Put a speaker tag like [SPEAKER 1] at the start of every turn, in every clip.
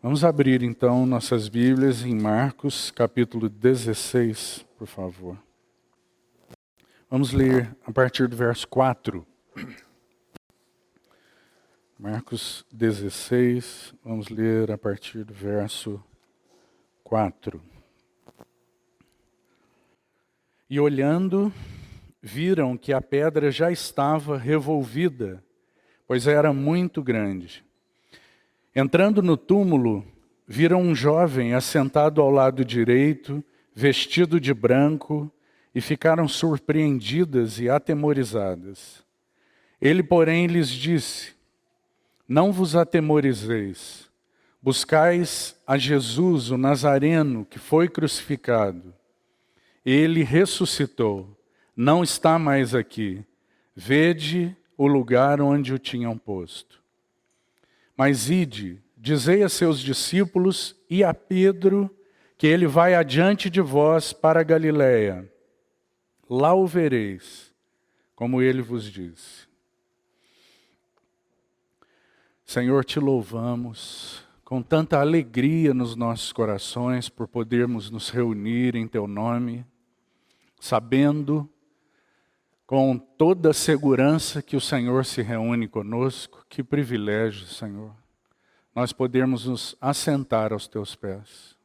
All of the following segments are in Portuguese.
[SPEAKER 1] Vamos abrir então nossas Bíblias em Marcos, capítulo 16, por favor. Vamos ler a partir do verso 4. Marcos 16, vamos ler a partir do verso 4. E olhando, viram que a pedra já estava revolvida, pois era muito grande. Entrando no túmulo, viram um jovem assentado ao lado direito, vestido de branco, e ficaram surpreendidas e atemorizadas. Ele, porém, lhes disse: Não vos atemorizeis. Buscais a Jesus, o Nazareno, que foi crucificado. Ele ressuscitou, não está mais aqui. Vede o lugar onde o tinham posto. Mas ide, dizei a seus discípulos e a Pedro que ele vai adiante de vós para a Galiléia. Lá o vereis, como ele vos disse. Senhor, te louvamos com tanta alegria nos nossos corações por podermos nos reunir em teu nome, sabendo com toda a segurança que o Senhor se reúne conosco. Que privilégio, Senhor, nós podermos nos assentar aos teus pés.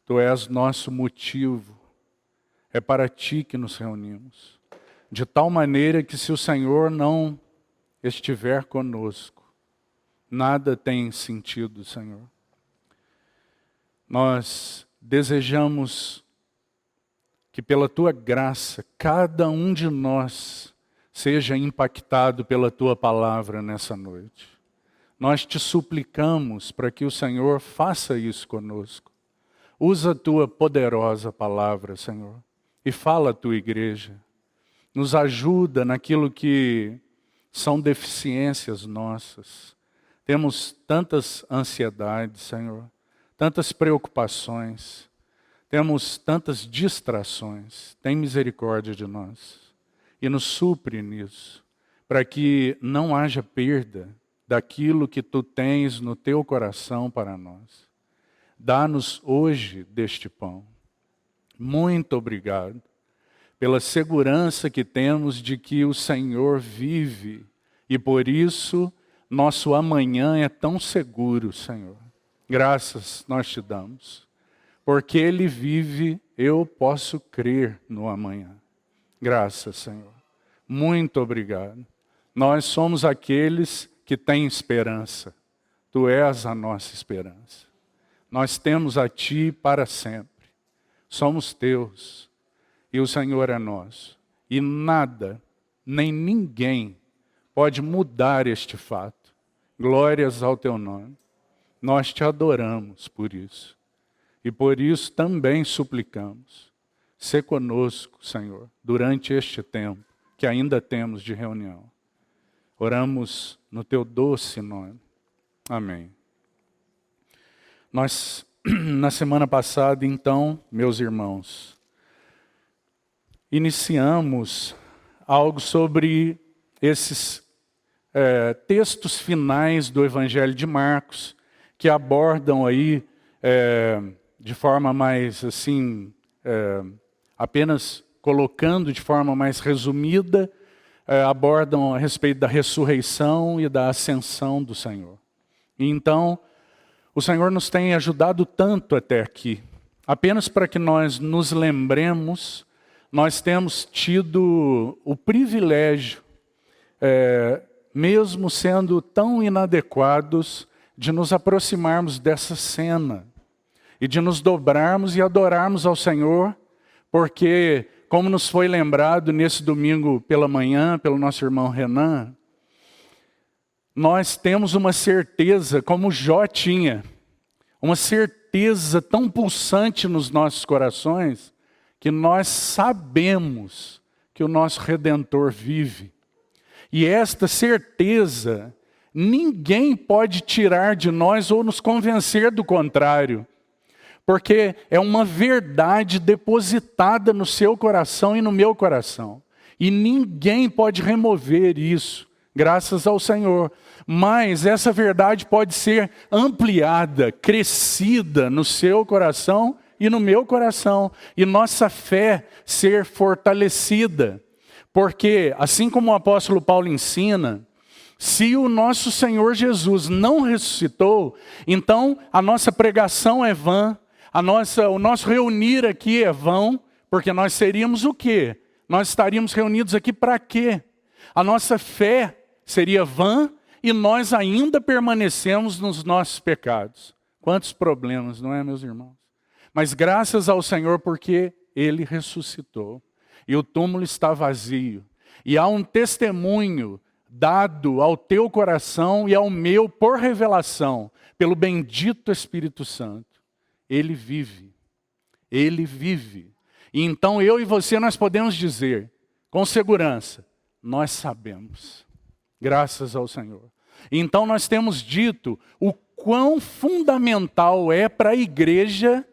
[SPEAKER 1] Tu és nosso motivo, é para ti que nos reunimos. De tal maneira que se o Senhor não estiver conosco, nada tem sentido, Senhor. Nós desejamos que pela tua graça, cada um de nós seja impactado pela tua palavra nessa noite. Nós te suplicamos para que o Senhor faça isso conosco. Usa a tua poderosa palavra, Senhor, e fala a tua igreja. Nos ajuda naquilo que são deficiências nossas. Temos tantas ansiedades, Senhor, tantas preocupações. Temos tantas distrações. Tem misericórdia de nós e nos supre nisso, para que não haja perda daquilo que tu tens no teu coração para nós. Dá-nos hoje deste pão. Muito obrigado pela segurança que temos de que o Senhor vive e por isso nosso amanhã é tão seguro, Senhor. Graças nós te damos. Porque Ele vive, eu posso crer no amanhã. Graças, Senhor. Muito obrigado. Nós somos aqueles que têm esperança. Tu és a nossa esperança. Nós temos a Ti para sempre. Somos Teus. E o Senhor é nosso. E nada, nem ninguém pode mudar este fato. Glórias ao Teu nome. Nós Te adoramos por isso. E por isso também suplicamos, sê conosco, Senhor, durante este tempo que ainda temos de reunião. Oramos no teu doce nome. Amém. Nós, na semana passada, então, meus irmãos, iniciamos algo sobre esses textos finais do Evangelho de Marcos, que abordam aí de forma mais assim, apenas colocando de forma mais resumida, abordam a respeito da ressurreição e da ascensão do Senhor. E então, o Senhor nos tem ajudado tanto até aqui. Apenas para que nós nos lembremos, nós temos tido o privilégio, mesmo sendo tão inadequados, de nos aproximarmos dessa cena. E de nos dobrarmos e adorarmos ao Senhor, porque, como nos foi lembrado nesse domingo pela manhã, pelo nosso irmão Renan, nós temos uma certeza, como Jó tinha, uma certeza tão pulsante nos nossos corações, que nós sabemos que o nosso Redentor vive. E esta certeza, ninguém pode tirar de nós ou nos convencer do contrário. Porque é uma verdade depositada no seu coração e no meu coração. E ninguém pode remover isso graças ao Senhor. Mas essa verdade pode ser ampliada, crescida no seu coração e no meu coração. E nossa fé ser fortalecida. Porque, assim como o apóstolo Paulo ensina, se o nosso Senhor Jesus não ressuscitou, então a nossa pregação é vã, o nosso reunir aqui é vão, porque nós seríamos o quê? Nós estaríamos reunidos aqui para quê? A nossa fé seria vã e nós ainda permanecemos nos nossos pecados. Quantos problemas, não é, meus irmãos? Mas graças ao Senhor porque Ele ressuscitou e o túmulo está vazio. E há um testemunho dado ao teu coração e ao meu por revelação, pelo bendito Espírito Santo. Ele vive. Ele vive. E então eu e você nós podemos dizer, com segurança, nós sabemos. Graças ao Senhor. Então nós temos dito o quão fundamental é para a igreja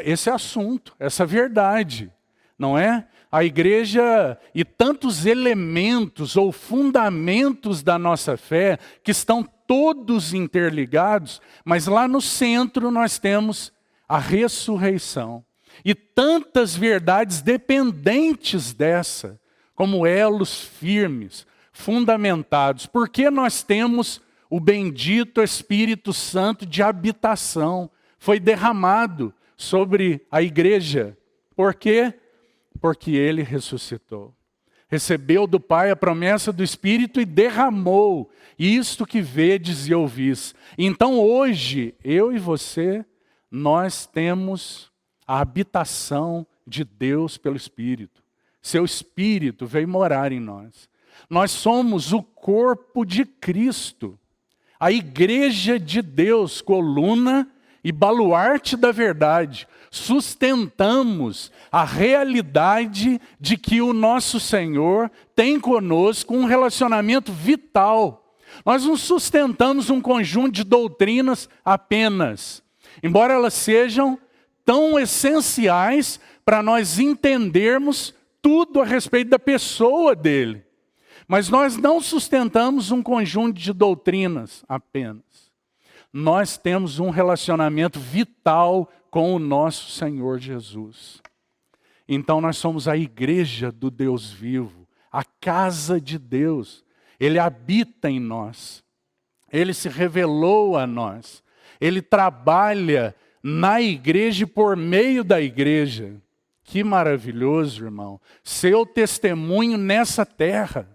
[SPEAKER 1] esse assunto, essa verdade. Não é? A igreja e tantos elementos ou fundamentos da nossa fé que estão todos interligados, mas lá no centro nós temos a ressurreição. E tantas verdades dependentes dessa, como elos firmes, fundamentados, porque nós temos o bendito Espírito Santo de habitação, foi derramado sobre a igreja. Por quê? Porque Ele ressuscitou. Recebeu do Pai a promessa do Espírito e derramou isto que vedes e ouvis. Então hoje, eu e você, nós temos a habitação de Deus pelo Espírito. Seu Espírito veio morar em nós. Nós somos o corpo de Cristo, a igreja de Deus, coluna e baluarte da verdade. Sustentamos a realidade de que o nosso Senhor tem conosco um relacionamento vital. Nós não sustentamos um conjunto de doutrinas apenas, embora elas sejam tão essenciais para nós entendermos tudo a respeito da pessoa dele. Mas nós não sustentamos um conjunto de doutrinas apenas. Nós temos um relacionamento vital com o nosso Senhor Jesus. Então nós somos a igreja do Deus vivo, a casa de Deus. Ele habita em nós. Ele se revelou a nós. Ele trabalha na igreja e por meio da igreja. Que maravilhoso, irmão. Seu testemunho nessa terra,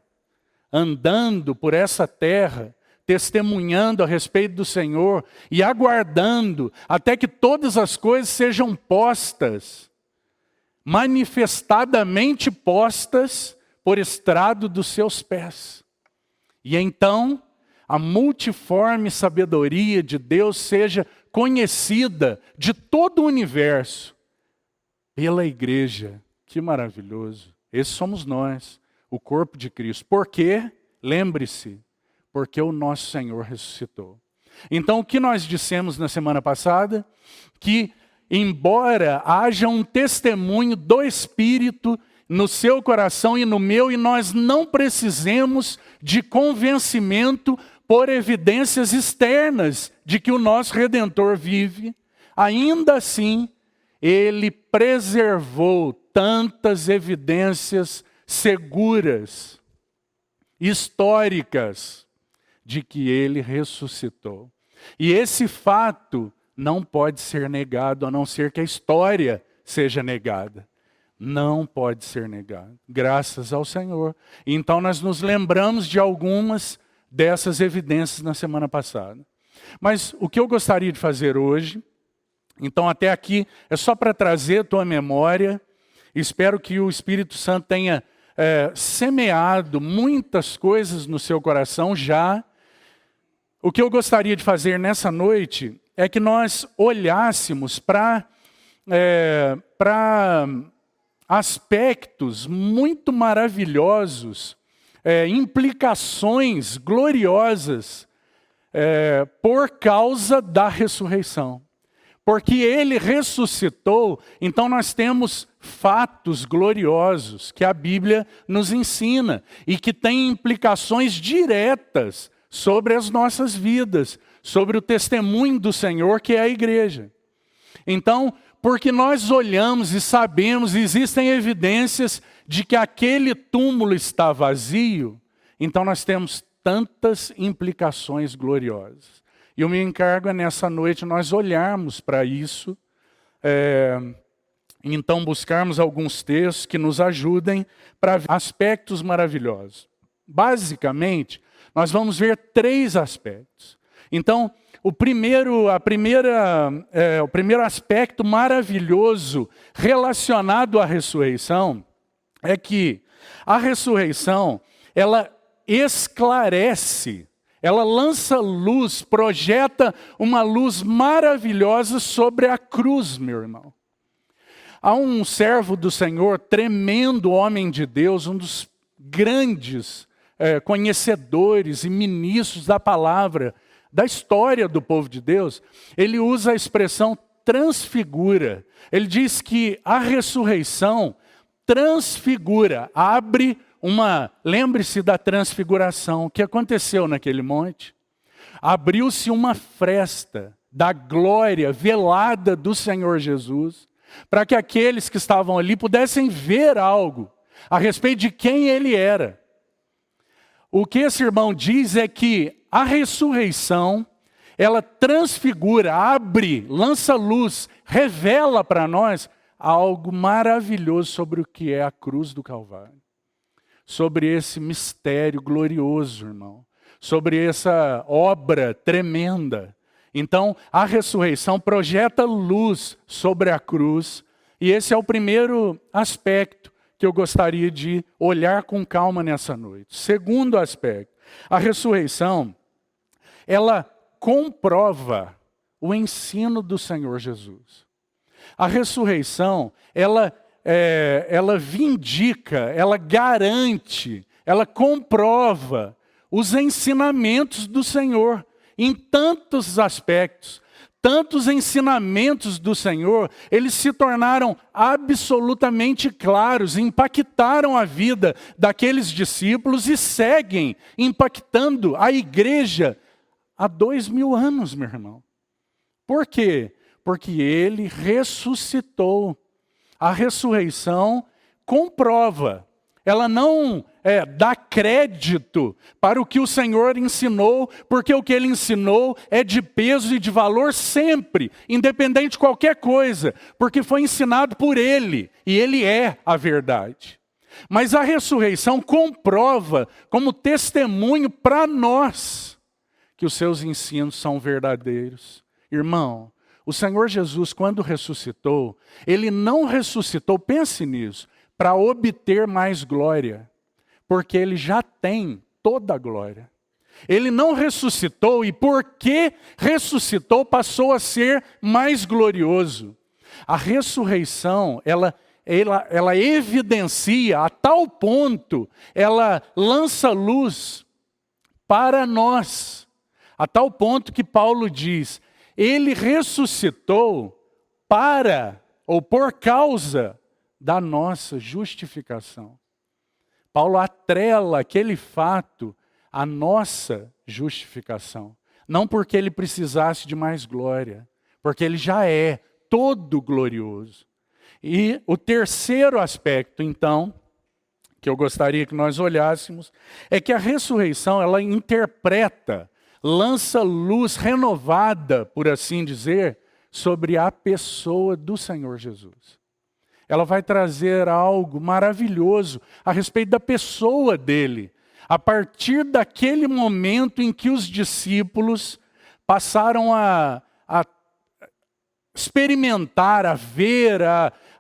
[SPEAKER 1] andando por essa terra, testemunhando a respeito do Senhor e aguardando até que todas as coisas sejam postas, manifestadamente postas por estrado dos seus pés. E então a multiforme sabedoria de Deus seja conhecida de todo o universo pela igreja. Que maravilhoso. Esses somos nós, o corpo de Cristo. Por quê? Lembre-se, porque o nosso Senhor ressuscitou. Então, o que nós dissemos na semana passada? Que, embora haja um testemunho do Espírito no seu coração e no meu, e nós não precisemos de convencimento por evidências externas de que o nosso Redentor vive, ainda assim, Ele preservou tantas evidências seguras, históricas, de que Ele ressuscitou. E esse fato não pode ser negado, a não ser que a história seja negada. Não pode ser negado, graças ao Senhor. Então nós nos lembramos de algumas dessas evidências na semana passada. Mas o que eu gostaria de fazer hoje, então até aqui, é só para trazer a tua memória. Espero que o Espírito Santo tenha semeado muitas coisas no seu coração já. O que eu gostaria de fazer nessa noite é que nós olhássemos para aspectos muito maravilhosos, implicações gloriosas por causa da ressurreição. Porque ele ressuscitou, então nós temos fatos gloriosos que a Bíblia nos ensina e que têm implicações diretas sobre as nossas vidas, sobre o testemunho do Senhor, que é a igreja. Então, porque nós olhamos e sabemos, existem evidências de que aquele túmulo está vazio, então nós temos tantas implicações gloriosas. E eu me encargo nessa noite nós olharmos para isso, então buscarmos alguns textos que nos ajudem para ver aspectos maravilhosos. Basicamente, nós vamos ver 3 aspectos. Então, o primeiro aspecto maravilhoso relacionado à ressurreição é que a ressurreição, ela esclarece, ela lança luz, projeta uma luz maravilhosa sobre a cruz, meu irmão. Há um servo do Senhor, tremendo homem de Deus, um dos grandes conhecedores e ministros da palavra, da história do povo de Deus. Ele usa a expressão transfigura. Ele diz que a ressurreição transfigura, abre lembre-se da transfiguração, o que aconteceu naquele monte? Abriu-se uma fresta da glória velada do Senhor Jesus, para que aqueles que estavam ali pudessem ver algo a respeito de quem ele era. O que esse irmão diz é que a ressurreição, ela transfigura, abre, lança luz, revela para nós algo maravilhoso sobre o que é a cruz do Calvário. Sobre esse mistério glorioso, irmão. Sobre essa obra tremenda. Então, a ressurreição projeta luz sobre a cruz. E esse é o primeiro aspecto que eu gostaria de olhar com calma nessa noite. Segundo aspecto, a ressurreição, ela comprova o ensino do Senhor Jesus. A ressurreição, ela vindica, ela garante, ela comprova os ensinamentos do Senhor em tantos aspectos. Tantos ensinamentos do Senhor, eles se tornaram absolutamente claros, impactaram a vida daqueles discípulos e seguem impactando a igreja há 2000 anos, meu irmão. Por quê? Porque ele ressuscitou. A ressurreição comprova, ela não dá crédito para o que o Senhor ensinou, porque o que ele ensinou é de peso e de valor sempre, independente de qualquer coisa, porque foi ensinado por ele, e ele é a verdade. Mas a ressurreição comprova como testemunho para nós que os seus ensinos são verdadeiros. Irmão, o Senhor Jesus, quando ressuscitou, ele não ressuscitou, pense nisso, para obter mais glória, porque ele já tem toda a glória. Ele não ressuscitou e porque ressuscitou passou a ser mais glorioso. A ressurreição, ela evidencia a tal ponto, ela lança luz para nós, a tal ponto que Paulo diz, ele ressuscitou para ou por causa da nossa justificação. Paulo atrela aquele fato à nossa justificação. Não porque ele precisasse de mais glória, porque ele já é todo glorioso. E o terceiro aspecto, então, que eu gostaria que nós olhássemos, é que a ressurreição, ela interpreta, lança luz renovada, por assim dizer, sobre a pessoa do Senhor Jesus. Ela vai trazer algo maravilhoso a respeito da pessoa dele. A partir daquele momento em que os discípulos passaram a experimentar, a ver,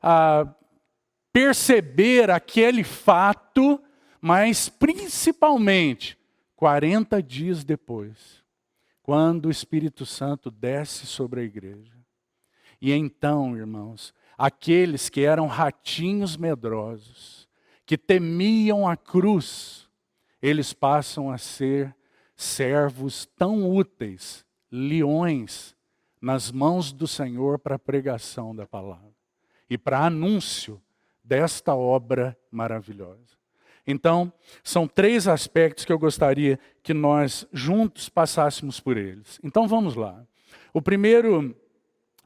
[SPEAKER 1] a perceber aquele fato, mas principalmente 40 dias depois, quando o Espírito Santo desce sobre a igreja. E então, irmãos, aqueles que eram ratinhos medrosos, que temiam a cruz, eles passam a ser servos tão úteis, leões nas mãos do Senhor para a pregação da palavra e para anúncio desta obra maravilhosa. Então, são 3 aspectos que eu gostaria que nós juntos passássemos por eles. Então vamos lá. O primeiro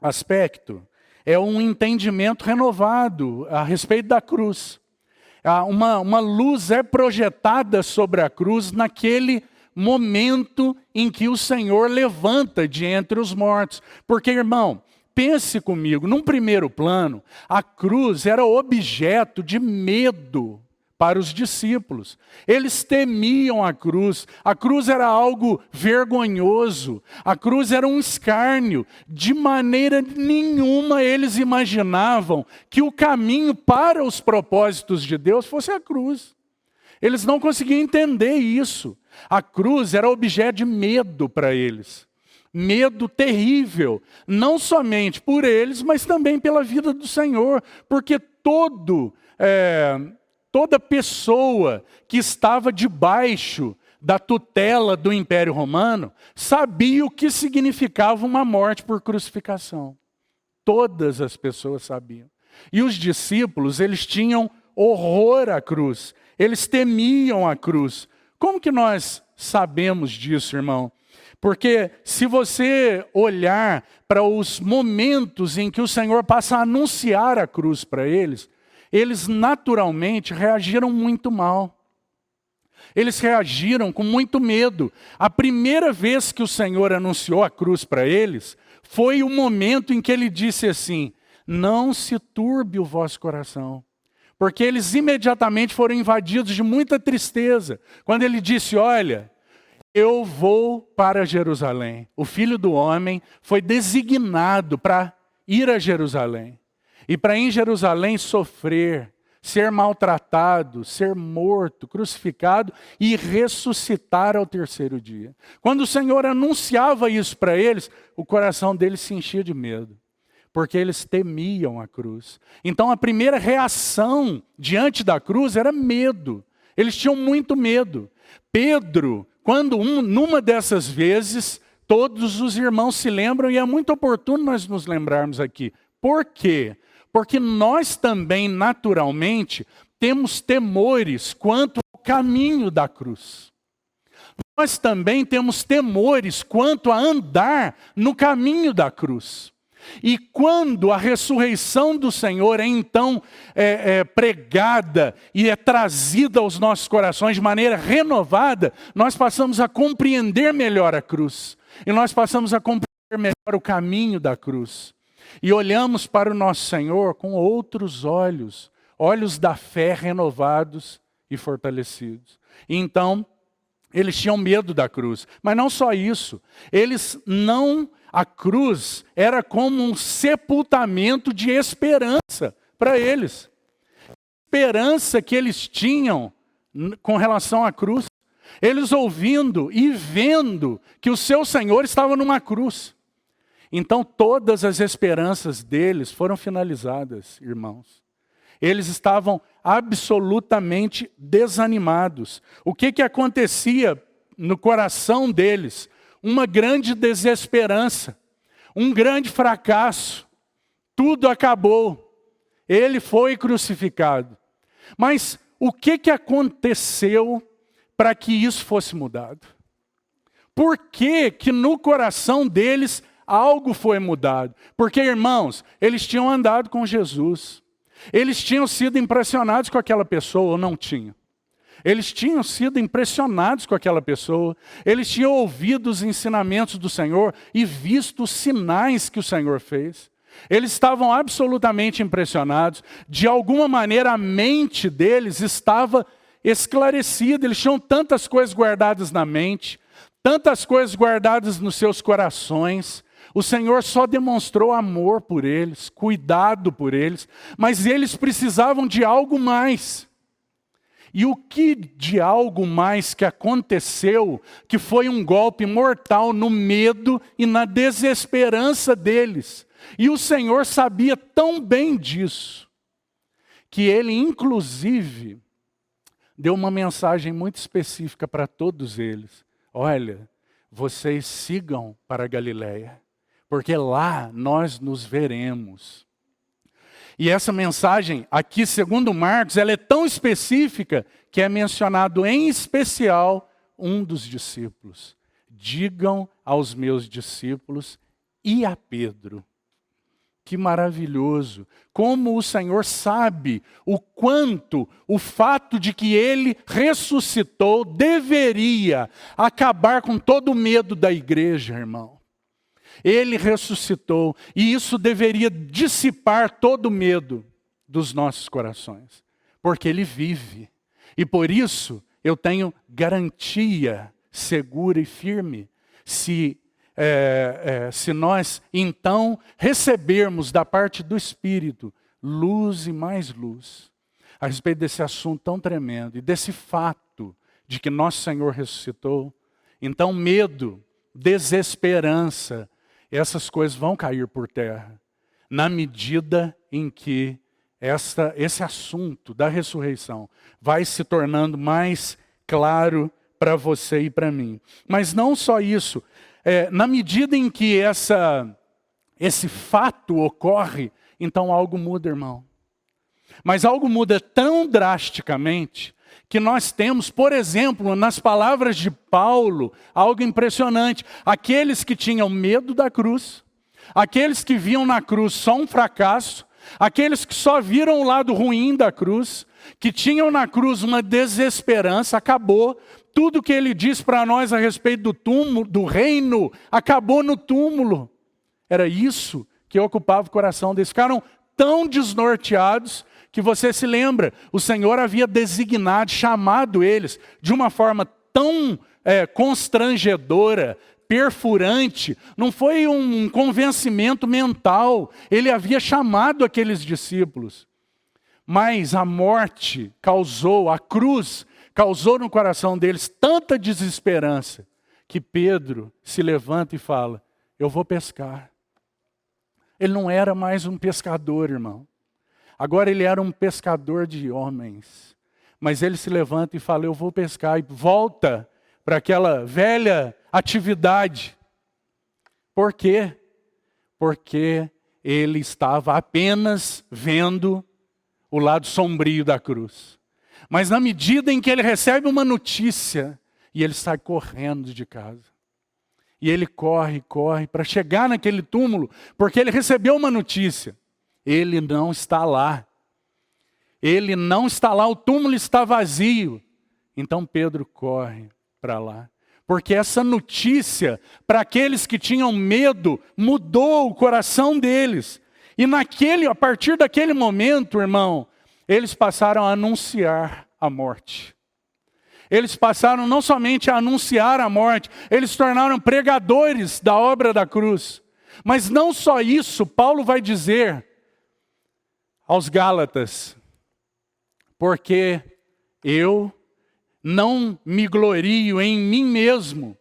[SPEAKER 1] aspecto é um entendimento renovado a respeito da cruz. Uma luz é projetada sobre a cruz naquele momento em que o Senhor levanta de entre os mortos. Porque, irmão, pense comigo, num primeiro plano, a cruz era objeto de medo para os discípulos. Eles temiam a cruz era algo vergonhoso, a cruz era um escárnio. De maneira nenhuma eles imaginavam que o caminho para os propósitos de Deus fosse a cruz. Eles não conseguiam entender isso. A cruz era objeto de medo para eles. Medo terrível, não somente por eles, mas também pela vida do Senhor, porque toda pessoa que estava debaixo da tutela do Império Romano sabia o que significava uma morte por crucificação. Todas as pessoas sabiam. E os discípulos, eles tinham horror à cruz. Eles temiam a cruz. Como que nós sabemos disso, irmão? Porque se você olhar para os momentos em que o Senhor passa a anunciar a cruz para eles naturalmente reagiram muito mal. Eles reagiram com muito medo. A primeira vez que o Senhor anunciou a cruz para eles, foi o momento em que ele disse assim: não se turbe o vosso coração. Porque eles imediatamente foram invadidos de muita tristeza. Quando ele disse: olha, eu vou para Jerusalém. O Filho do Homem foi designado para ir a Jerusalém. E para em Jerusalém sofrer, ser maltratado, ser morto, crucificado e ressuscitar ao 3º dia. Quando o Senhor anunciava isso para eles, o coração deles se enchia de medo, porque eles temiam a cruz. Então a primeira reação diante da cruz era medo. Eles tinham muito medo. Pedro, numa dessas vezes, todos os irmãos se lembram, e é muito oportuno nós nos lembrarmos aqui. Por quê? Porque nós também, naturalmente, temos temores quanto ao caminho da cruz. Nós também temos temores quanto a andar no caminho da cruz. E quando a ressurreição do Senhor é então pregada e é trazida aos nossos corações de maneira renovada, nós passamos a compreender melhor a cruz. E nós passamos a compreender melhor o caminho da cruz. E olhamos para o nosso Senhor com outros olhos, olhos da fé renovados e fortalecidos. E então, eles tinham medo da cruz. Mas não só isso, a cruz era como um sepultamento de esperança para eles. Esperança que eles tinham com relação à cruz. Eles ouvindo e vendo que o seu Senhor estava numa cruz. Então todas as esperanças deles foram finalizadas, irmãos. Eles estavam absolutamente desanimados. O que acontecia no coração deles? Uma grande desesperança, um grande fracasso. Tudo acabou. Ele foi crucificado. Mas o que aconteceu para que isso fosse mudado? Por que no coração deles algo foi mudado? Porque, irmãos, eles tinham andado com Jesus. Eles tinham sido impressionados com aquela pessoa ou não tinham? Eles tinham sido impressionados com aquela pessoa. Eles tinham ouvido os ensinamentos do Senhor e visto os sinais que o Senhor fez. Eles estavam absolutamente impressionados. De alguma maneira, a mente deles estava esclarecida. Eles tinham tantas coisas guardadas na mente, tantas coisas guardadas nos seus corações. O Senhor só demonstrou amor por eles, cuidado por eles, mas eles precisavam de algo mais. E o que de algo mais que aconteceu, que foi um golpe mortal no medo e na desesperança deles. E o Senhor sabia tão bem disso, que Ele, inclusive, deu uma mensagem muito específica para todos eles. Olha, vocês sigam para a Galileia, porque lá nós nos veremos. E essa mensagem aqui, segundo Marcos, ela é tão específica que é mencionado em especial um dos discípulos. Digam aos meus discípulos e a Pedro. Que maravilhoso! Como o Senhor sabe o quanto o fato de que Ele ressuscitou deveria acabar com todo o medo da igreja, irmão. Ele ressuscitou e isso deveria dissipar todo o medo dos nossos corações. Porque Ele vive. E por isso eu tenho garantia segura e firme se nós, então, recebermos da parte do Espírito luz e mais luz a respeito desse assunto tão tremendo e desse fato de que nosso Senhor ressuscitou, então medo, desesperança, essas coisas vão cair por terra, na medida em que esse assunto da ressurreição vai se tornando mais claro para você e para mim. Mas não só isso. Na medida em que esse fato ocorre, então algo muda, irmão. Mas algo muda tão drasticamente que nós temos, por exemplo, nas palavras de Paulo, algo impressionante. Aqueles que tinham medo da cruz, aqueles que viam na cruz só um fracasso, aqueles que só viram o lado ruim da cruz, que tinham na cruz uma desesperança, acabou. Tudo que ele diz para nós a respeito do túmulo, do reino, acabou no túmulo. Era isso que ocupava o coração deles. Ficaram tão desnorteados que você se lembra, o Senhor havia designado, chamado eles de uma forma tão constrangedora, perfurante. Não foi um convencimento mental. Ele havia chamado aqueles discípulos. Mas a morte causou, a cruz causou no coração deles tanta desesperança que Pedro se levanta e fala, eu vou pescar. Ele não era mais um pescador, irmão. Agora ele era um pescador de homens. Mas ele se levanta e fala, eu vou pescar. E volta para aquela velha atividade. Por quê? Porque ele estava apenas vendo o lado sombrio da cruz. Mas na medida em que ele recebe uma notícia, e ele sai correndo de casa. E ele corre para chegar naquele túmulo, porque ele recebeu uma notícia. Ele não está lá. Ele não está lá, o túmulo está vazio. Então Pedro corre para lá. Porque essa notícia, para aqueles que tinham medo, mudou o coração deles. E a partir daquele momento, irmão, eles passaram a anunciar a morte. Eles passaram não somente a anunciar a morte, eles se tornaram pregadores da obra da cruz. Mas não só isso, Paulo vai dizer aos Gálatas, porque eu não me glorio em mim mesmo,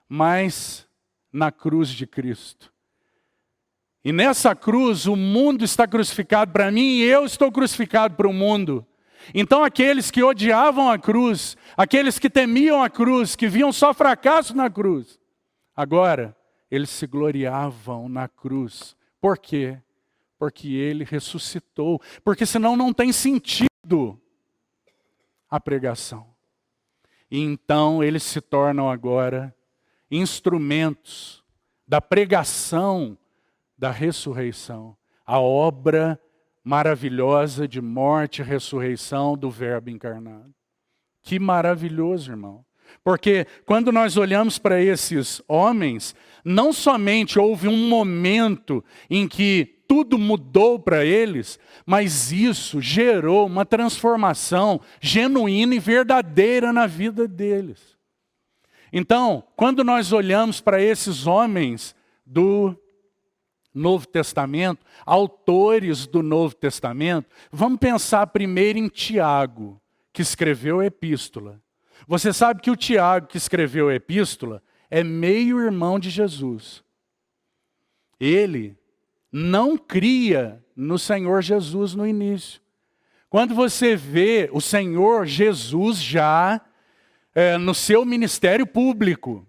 [SPEAKER 1] mas na cruz de Cristo. E nessa cruz, o mundo está crucificado para mim e eu estou crucificado para o mundo. Então aqueles que odiavam a cruz, aqueles que temiam a cruz, que viam só fracasso na cruz, agora eles se gloriavam na cruz. Por quê? Porque ele ressuscitou. Porque senão não tem sentido a pregação. E então eles se tornam agora instrumentos da pregação da ressurreição, a obra maravilhosa de morte e ressurreição do Verbo encarnado. Que maravilhoso, irmão. Porque quando nós olhamos para esses homens, não somente houve um momento em que tudo mudou para eles, mas isso gerou uma transformação genuína e verdadeira na vida deles. Então, quando nós olhamos para esses homens do Novo Testamento, autores do Novo Testamento, vamos pensar primeiro em Tiago, que escreveu a epístola. Você sabe que o Tiago, que escreveu a epístola, é meio-irmão de Jesus. Ele não cria no Senhor Jesus no início. Quando você vê o Senhor Jesus já no seu ministério público,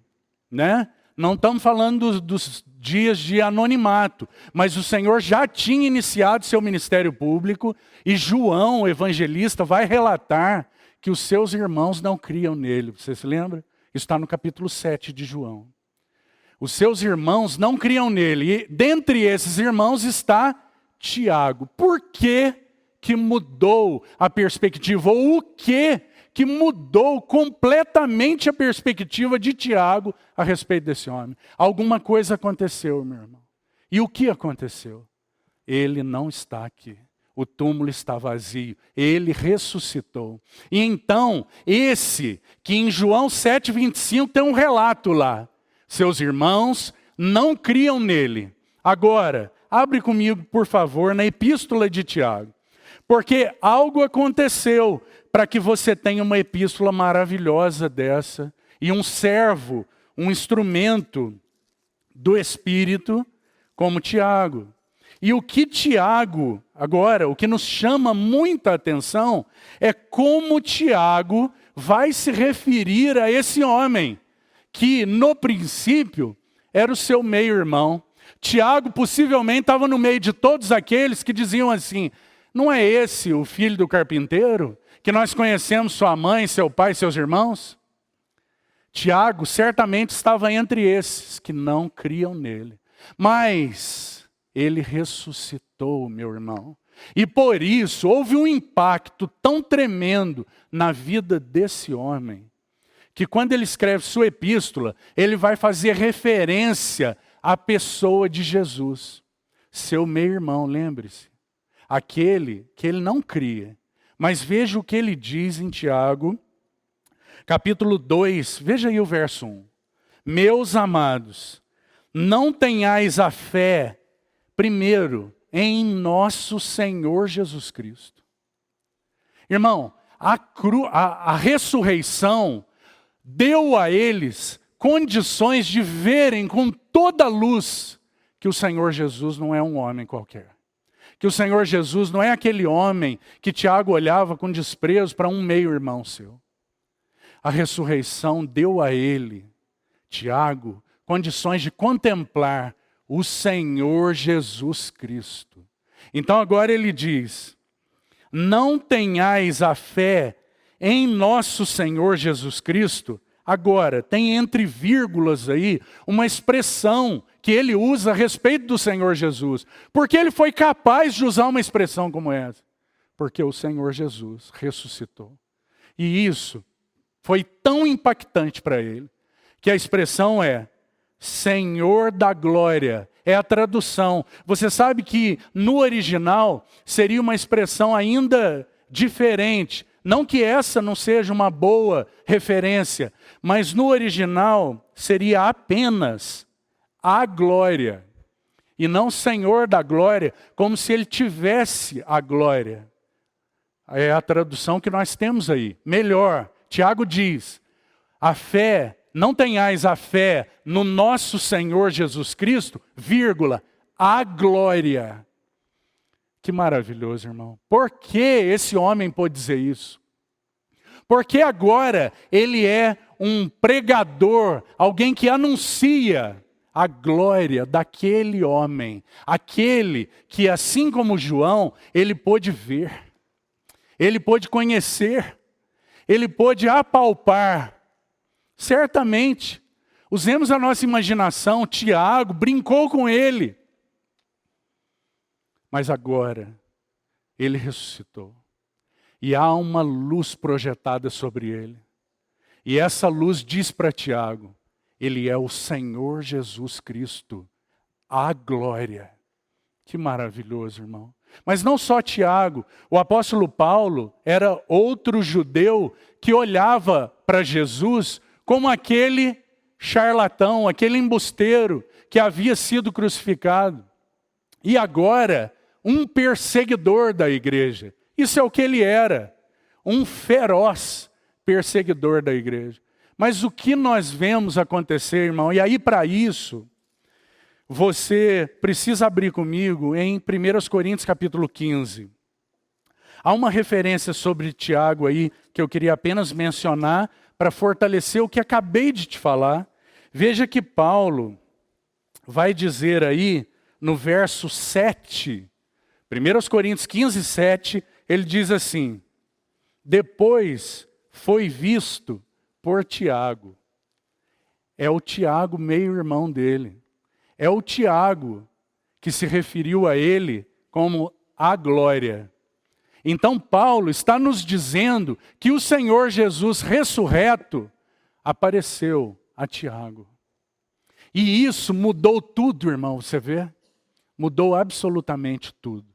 [SPEAKER 1] né? Não estamos falando dos dias de anonimato, mas o Senhor já tinha iniciado seu ministério público e João, o evangelista, vai relatar que os seus irmãos não criam nele. Você se lembra? Isso está no capítulo 7 de João. Os seus irmãos não criam nele. E dentre esses irmãos está Tiago. Por que mudou a perspectiva? Ou o que mudou completamente a perspectiva de Tiago a respeito desse homem? Alguma coisa aconteceu, meu irmão. E o que aconteceu? Ele não está aqui. O túmulo está vazio. Ele ressuscitou. E então, esse que em João 7,25 tem um relato lá. Seus irmãos não criam nele. Agora, abre comigo, por favor, na epístola de Tiago. Porque algo aconteceu para que você tenha uma epístola maravilhosa dessa. E um servo, um instrumento do Espírito, como Tiago. E o que Tiago, agora, o que nos chama muita atenção, é como Tiago vai se referir a esse homem, que no princípio era o seu meio-irmão. Tiago possivelmente estava no meio de todos aqueles que diziam assim, não é esse o filho do carpinteiro, que nós conhecemos sua mãe, seu pai, seus irmãos? Tiago certamente estava entre esses que não criam nele. Mas ele ressuscitou, meu irmão. E por isso houve um impacto tão tremendo na vida desse homem, que quando ele escreve sua epístola, ele vai fazer referência à pessoa de Jesus. Seu meio-irmão, lembre-se. Aquele que ele não cria. Mas veja o que ele diz em Tiago, capítulo 2, veja aí o verso 1. Meus amados, não tenhais a fé primeiro em nosso Senhor Jesus Cristo. Irmão, a ressurreição deu a eles condições de verem com toda a luz que o Senhor Jesus não é um homem qualquer. Que o Senhor Jesus não é aquele homem que Tiago olhava com desprezo para um meio-irmão seu. A ressurreição deu a ele, Tiago, condições de contemplar o Senhor Jesus Cristo. Então agora ele diz, não tenhais a fé em nosso Senhor Jesus Cristo. Agora, tem entre vírgulas aí uma expressão que ele usa a respeito do Senhor Jesus. Porque ele foi capaz de usar uma expressão como essa? Porque o Senhor Jesus ressuscitou. E isso foi tão impactante para ele, que a expressão é Senhor da glória. É a tradução. Você sabe que no original seria uma expressão ainda diferente. Não que essa não seja uma boa referência, mas no original seria apenas a glória. E não Senhor da glória, como se ele tivesse a glória. É a tradução que nós temos aí. Melhor, Tiago diz, a fé, não tenhais a fé no nosso Senhor Jesus Cristo, vírgula, a glória. Que maravilhoso, irmão. Por que esse homem pôde dizer isso? Porque agora ele é um pregador, alguém que anuncia a glória daquele homem. Aquele que, assim como João, ele pôde ver, ele pôde conhecer, ele pôde apalpar. Certamente, usemos a nossa imaginação, Tiago brincou com ele. Mas agora, ele ressuscitou. E há uma luz projetada sobre ele. E essa luz diz para Tiago, ele é o Senhor Jesus Cristo, a glória. Que maravilhoso, irmão. Mas não só Tiago, o apóstolo Paulo era outro judeu que olhava para Jesus como aquele charlatão, aquele embusteiro que havia sido crucificado. E agora, um perseguidor da igreja. Isso é o que ele era, um feroz perseguidor da igreja. Mas o que nós vemos acontecer, irmão, e aí para isso, você precisa abrir comigo em 1 Coríntios capítulo 15. Há uma referência sobre Tiago aí, que eu queria apenas mencionar, para fortalecer o que acabei de te falar. Veja que Paulo vai dizer aí no verso 7, 1 Coríntios 15, 7, ele diz assim: depois foi visto por Tiago. É o Tiago, meio-irmão dele. É o Tiago que se referiu a ele como a glória. Então Paulo está nos dizendo que o Senhor Jesus ressurreto apareceu a Tiago. E isso mudou tudo, irmão, você vê? Mudou absolutamente tudo.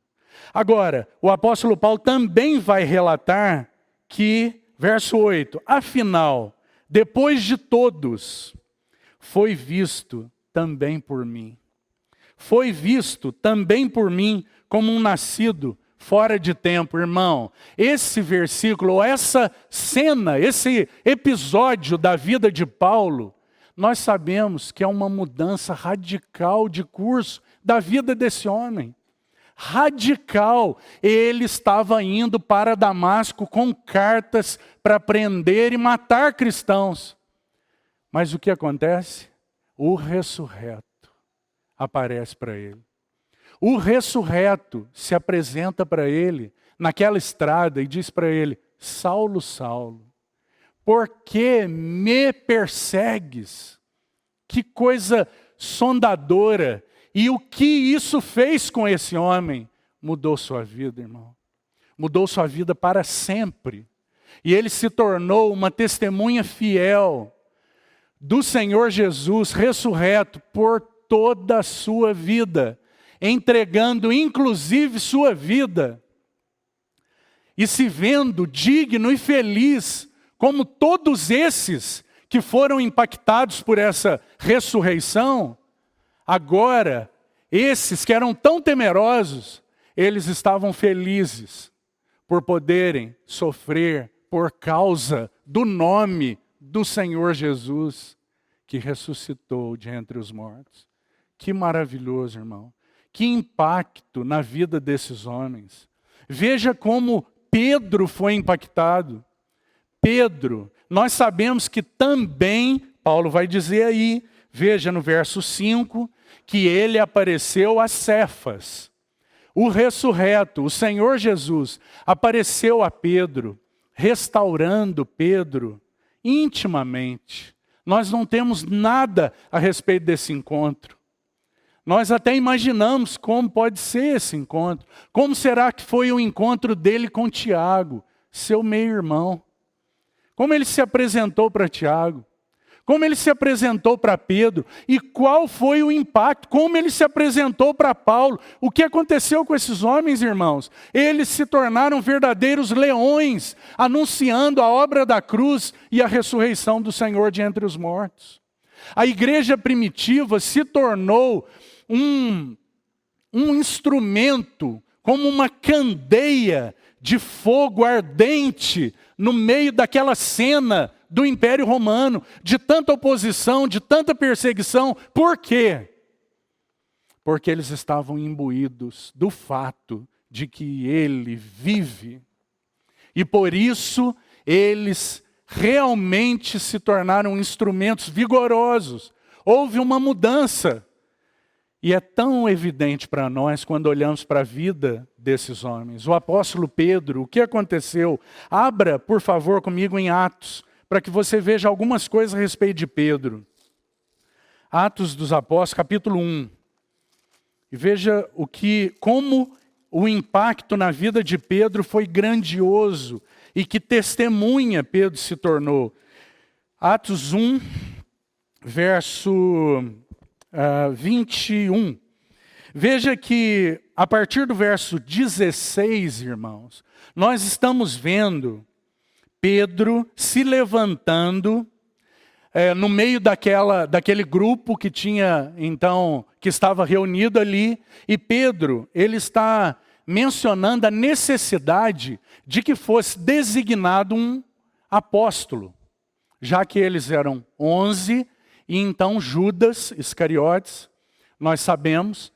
[SPEAKER 1] Agora, o apóstolo Paulo também vai relatar que, verso 8, afinal, depois de todos, foi visto também por mim. Foi visto também por mim como um nascido fora de tempo. Irmão, esse versículo, essa cena, esse episódio da vida de Paulo, nós sabemos que é uma mudança radical de curso da vida desse homem. Radical. Ele estava indo para Damasco com cartas para prender e matar cristãos. Mas o que acontece? O ressurreto aparece para ele. O ressurreto se apresenta para ele naquela estrada e diz para ele: Saulo, Saulo, por que me persegues? Que coisa sondadora. E o que isso fez com esse homem? Mudou sua vida, irmão. Mudou sua vida para sempre. E ele se tornou uma testemunha fiel do Senhor Jesus ressurreto por toda a sua vida, entregando inclusive sua vida e se vendo digno e feliz, como todos esses que foram impactados por essa ressurreição. Agora, esses que eram tão temerosos, eles estavam felizes por poderem sofrer por causa do nome do Senhor Jesus, que ressuscitou de entre os mortos. Que maravilhoso, irmão. Que impacto na vida desses homens. Veja como Pedro foi impactado. Pedro, nós sabemos que também, Paulo vai dizer aí, veja no verso 5, que ele apareceu a Cefas. O ressurreto, o Senhor Jesus, apareceu a Pedro, restaurando Pedro intimamente. Nós não temos nada a respeito desse encontro. Nós até imaginamos como pode ser esse encontro. Como será que foi o encontro dele com Tiago, seu meio-irmão? Como ele se apresentou para Tiago? Como ele se apresentou para Pedro? E qual foi o impacto? Como ele se apresentou para Paulo? O que aconteceu com esses homens, irmãos? Eles se tornaram verdadeiros leões, anunciando a obra da cruz e a ressurreição do Senhor de entre os mortos. A igreja primitiva se tornou um instrumento, como uma candeia de fogo ardente no meio daquela cena do Império Romano, de tanta oposição, de tanta perseguição. Por quê? Porque eles estavam imbuídos do fato de que ele vive. E por isso eles realmente se tornaram instrumentos vigorosos. Houve uma mudança. E é tão evidente para nós quando olhamos para a vida desses homens. O apóstolo Pedro, o que aconteceu? Abra, por favor, comigo em Atos, para que você veja algumas coisas a respeito de Pedro. Atos dos Apóstolos, capítulo 1. E veja como o impacto na vida de Pedro foi grandioso e que testemunha Pedro se tornou. Atos 1, verso 21. Veja que a partir do verso 16, irmãos, nós estamos vendo Pedro se levantando no meio daquele grupo que tinha, então, que estava reunido ali. E Pedro, ele está mencionando a necessidade de que fosse designado um apóstolo, já que eles eram 11, e então Judas Iscariotes, nós sabemos,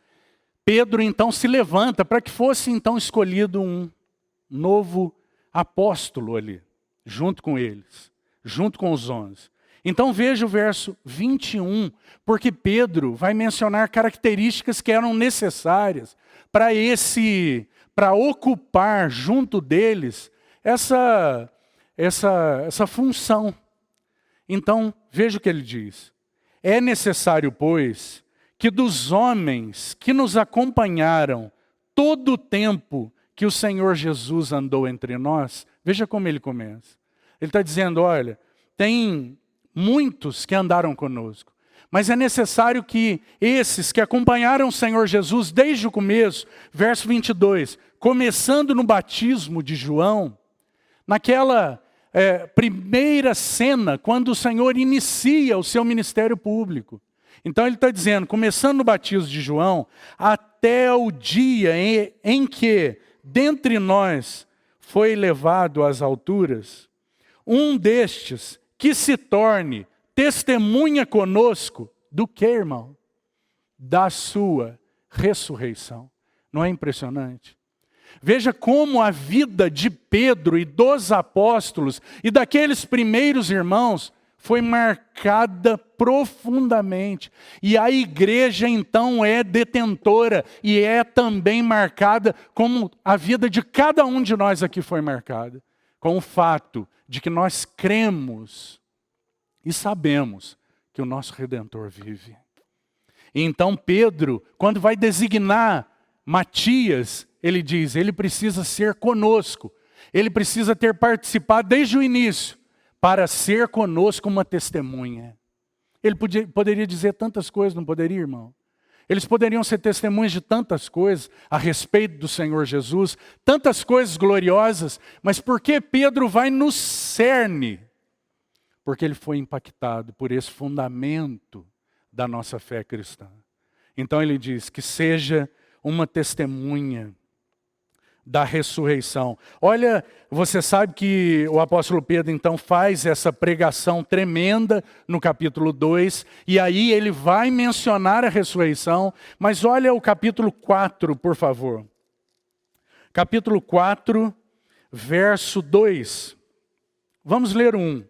[SPEAKER 1] Pedro então se levanta para que fosse então escolhido um novo apóstolo ali, junto com eles, junto com os 11. Então veja o verso 21, porque Pedro vai mencionar características que eram necessárias para ocupar junto deles essa função. Então, veja o que ele diz. É necessário, pois, que dos homens que nos acompanharam todo o tempo que o Senhor Jesus andou entre nós, veja como ele começa. Ele está dizendo, olha, tem muitos que andaram conosco, mas é necessário que esses que acompanharam o Senhor Jesus desde o começo, verso 22, começando no batismo de João, naquela primeira cena, quando o Senhor inicia o seu ministério público. Então ele está dizendo, começando no batismo de João, até o dia em que, dentre nós, foi levado às alturas, um destes que se torne testemunha conosco do que, irmão? Da sua ressurreição. Não é impressionante? Veja como a vida de Pedro e dos apóstolos e daqueles primeiros irmãos foi marcada profundamente. E a igreja então é detentora e é também marcada como a vida de cada um de nós aqui foi marcada. Com o fato de que nós cremos e sabemos que o nosso Redentor vive. E então Pedro, quando vai designar Matias, ele diz, ele precisa ser conosco. Ele precisa ter participado desde o início para ser conosco uma testemunha. Ele poderia dizer tantas coisas, não poderia, irmão? Eles poderiam ser testemunhas de tantas coisas a respeito do Senhor Jesus, tantas coisas gloriosas, mas por que Pedro vai no cerne? Porque ele foi impactado por esse fundamento da nossa fé cristã. Então ele diz que seja uma testemunha da ressurreição. Olha, você sabe que o apóstolo Pedro então faz essa pregação tremenda no capítulo 2, e aí ele vai mencionar a ressurreição, mas olha o capítulo 4, por favor. Capítulo 4, verso 2. Vamos ler 1.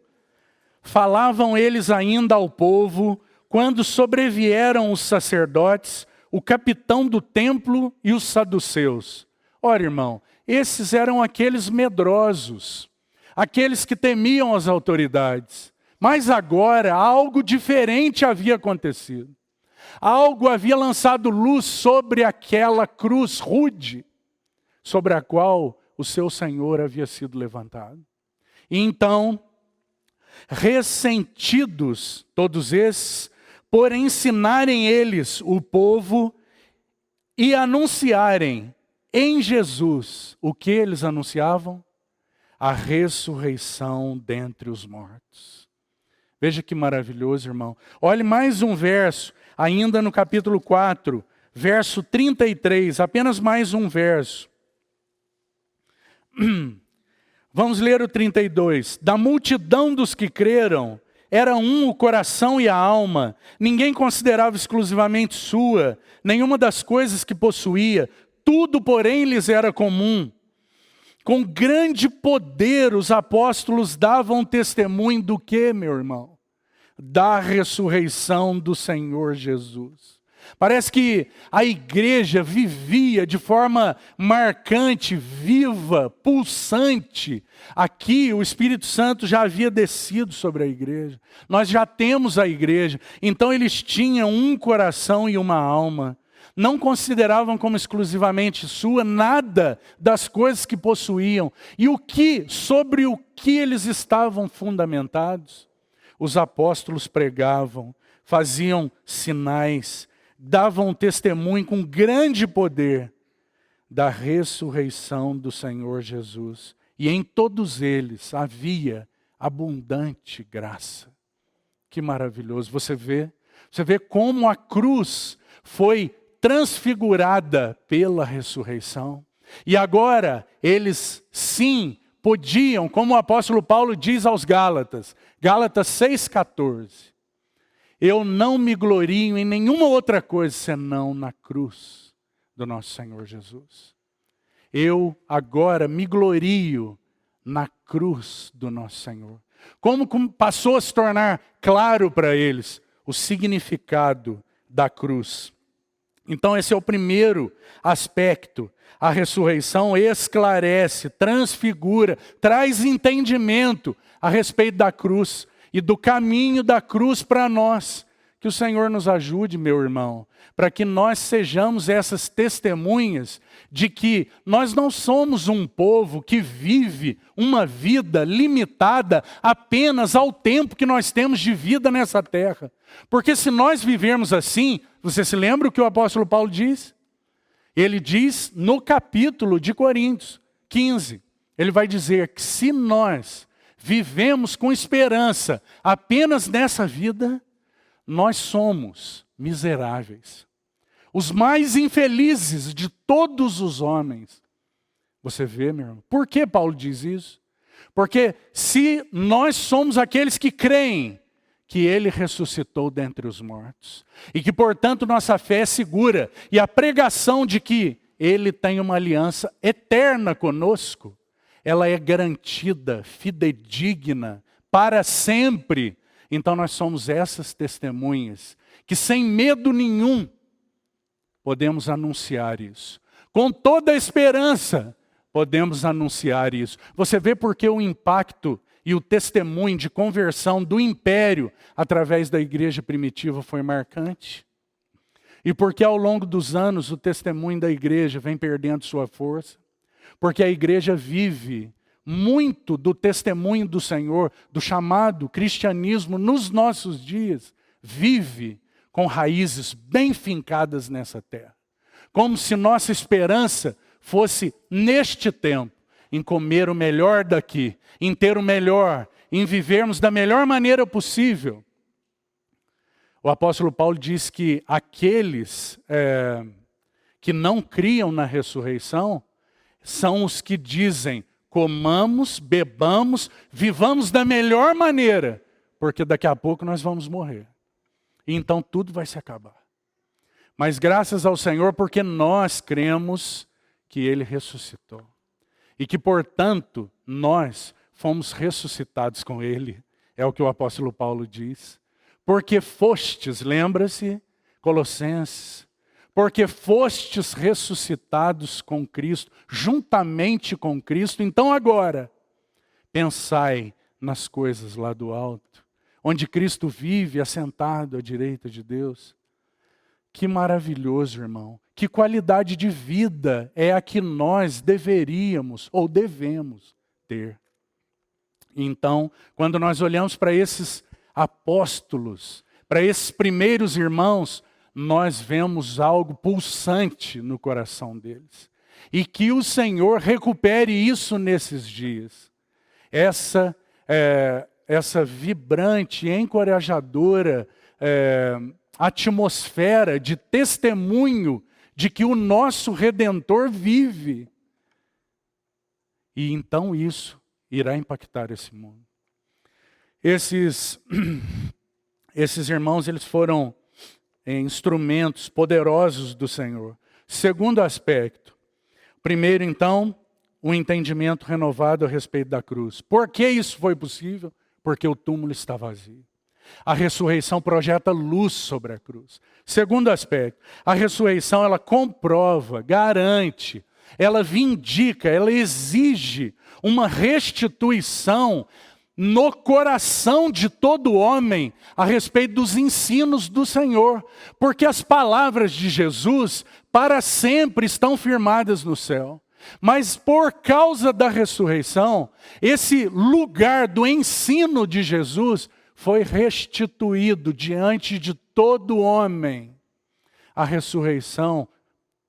[SPEAKER 1] Falavam eles ainda ao povo, quando sobrevieram os sacerdotes, o capitão do templo e os saduceus. Ora, irmão, esses eram aqueles medrosos, aqueles que temiam as autoridades. Mas agora algo diferente havia acontecido. Algo havia lançado luz sobre aquela cruz rude, sobre a qual o seu Senhor havia sido levantado. E então, ressentidos todos esses, por ensinarem eles o povo e anunciarem em Jesus, o que eles anunciavam? A ressurreição dentre os mortos. Veja que maravilhoso, irmão. Olhe mais um verso, ainda no capítulo 4, verso 33, apenas mais um verso. Vamos ler o 32. Da multidão dos que creram, era um o coração e a alma. Ninguém considerava exclusivamente sua, nenhuma das coisas que possuía. Tudo, porém, lhes era comum. Com grande poder, os apóstolos davam testemunho do que, meu irmão? Da ressurreição do Senhor Jesus. Parece que a igreja vivia de forma marcante, viva, pulsante. Aqui o Espírito Santo já havia descido sobre a igreja. Nós já temos a igreja. Então eles tinham um coração e uma alma. Não consideravam como exclusivamente sua nada das coisas que possuíam. E sobre o que eles estavam fundamentados? Os apóstolos pregavam, faziam sinais, davam testemunho com grande poder da ressurreição do Senhor Jesus. E em todos eles havia abundante graça. Que maravilhoso. Você vê como a cruz foi transfigurada pela ressurreição. E agora eles sim podiam, como o apóstolo Paulo diz aos Gálatas, Gálatas 6,14, eu não me glorio em nenhuma outra coisa senão na cruz do nosso Senhor Jesus. Eu agora me glorio na cruz do nosso Senhor. Como passou a se tornar claro para eles o significado da cruz. Então esse é o primeiro aspecto. A ressurreição esclarece, transfigura, traz entendimento a respeito da cruz e do caminho da cruz para nós. Que o Senhor nos ajude, meu irmão, para que nós sejamos essas testemunhas de que nós não somos um povo que vive uma vida limitada apenas ao tempo que nós temos de vida nessa terra. Porque se nós vivermos assim, você se lembra o que o apóstolo Paulo diz? Ele diz no capítulo de Coríntios 15, ele vai dizer que se nós vivemos com esperança apenas nessa vida, nós somos miseráveis. Os mais infelizes de todos os homens. Você vê, meu irmão? Por que Paulo diz isso? Porque se nós somos aqueles que creem que Ele ressuscitou dentre os mortos, e que, portanto, nossa fé é segura, e a pregação de que Ele tem uma aliança eterna conosco, ela é garantida, fidedigna, para sempre. Então nós somos essas testemunhas, que sem medo nenhum, podemos anunciar isso. Com toda a esperança, podemos anunciar isso. Você vê porque o impacto e o testemunho de conversão do império através da igreja primitiva foi marcante? E porque ao longo dos anos o testemunho da igreja vem perdendo sua força? Porque a igreja vive muito do testemunho do Senhor, do chamado cristianismo nos nossos dias, vive com raízes bem fincadas nessa terra. Como se nossa esperança fosse neste tempo, em comer o melhor daqui, em ter o melhor, em vivermos da melhor maneira possível. O apóstolo Paulo diz que aqueles que não criam na ressurreição são os que dizem: comamos, bebamos, vivamos da melhor maneira, porque daqui a pouco nós vamos morrer. E então tudo vai se acabar. Mas graças ao Senhor, porque nós cremos que Ele ressuscitou. E que, portanto, nós fomos ressuscitados com Ele. É o que o apóstolo Paulo diz. Porque fostes, lembra-se, Colossenses, porque fostes ressuscitados com Cristo, juntamente com Cristo. Então agora, pensai nas coisas lá do alto, onde Cristo vive assentado à direita de Deus. Que maravilhoso, irmão. Que qualidade de vida é a que nós deveríamos ou devemos ter. Então, quando nós olhamos para esses apóstolos, para esses primeiros irmãos, nós vemos algo pulsante no coração deles. E que o Senhor recupere isso nesses dias. Essa vibrante, encorajadora atmosfera de testemunho de que o nosso Redentor vive. E então isso irá impactar esse mundo. Esses irmãos, eles foram instrumentos poderosos do Senhor. Segundo aspecto. Primeiro, então, um entendimento renovado a respeito da cruz. Por que isso foi possível? Porque o túmulo está vazio. A ressurreição projeta luz sobre a cruz. Segundo aspecto, a ressurreição ela comprova, garante, ela vindica, ela exige uma restituição no coração de todo homem a respeito dos ensinos do Senhor. Porque as palavras de Jesus para sempre estão firmadas no céu. Mas por causa da ressurreição, esse lugar do ensino de Jesus foi restituído diante de todo homem. A ressurreição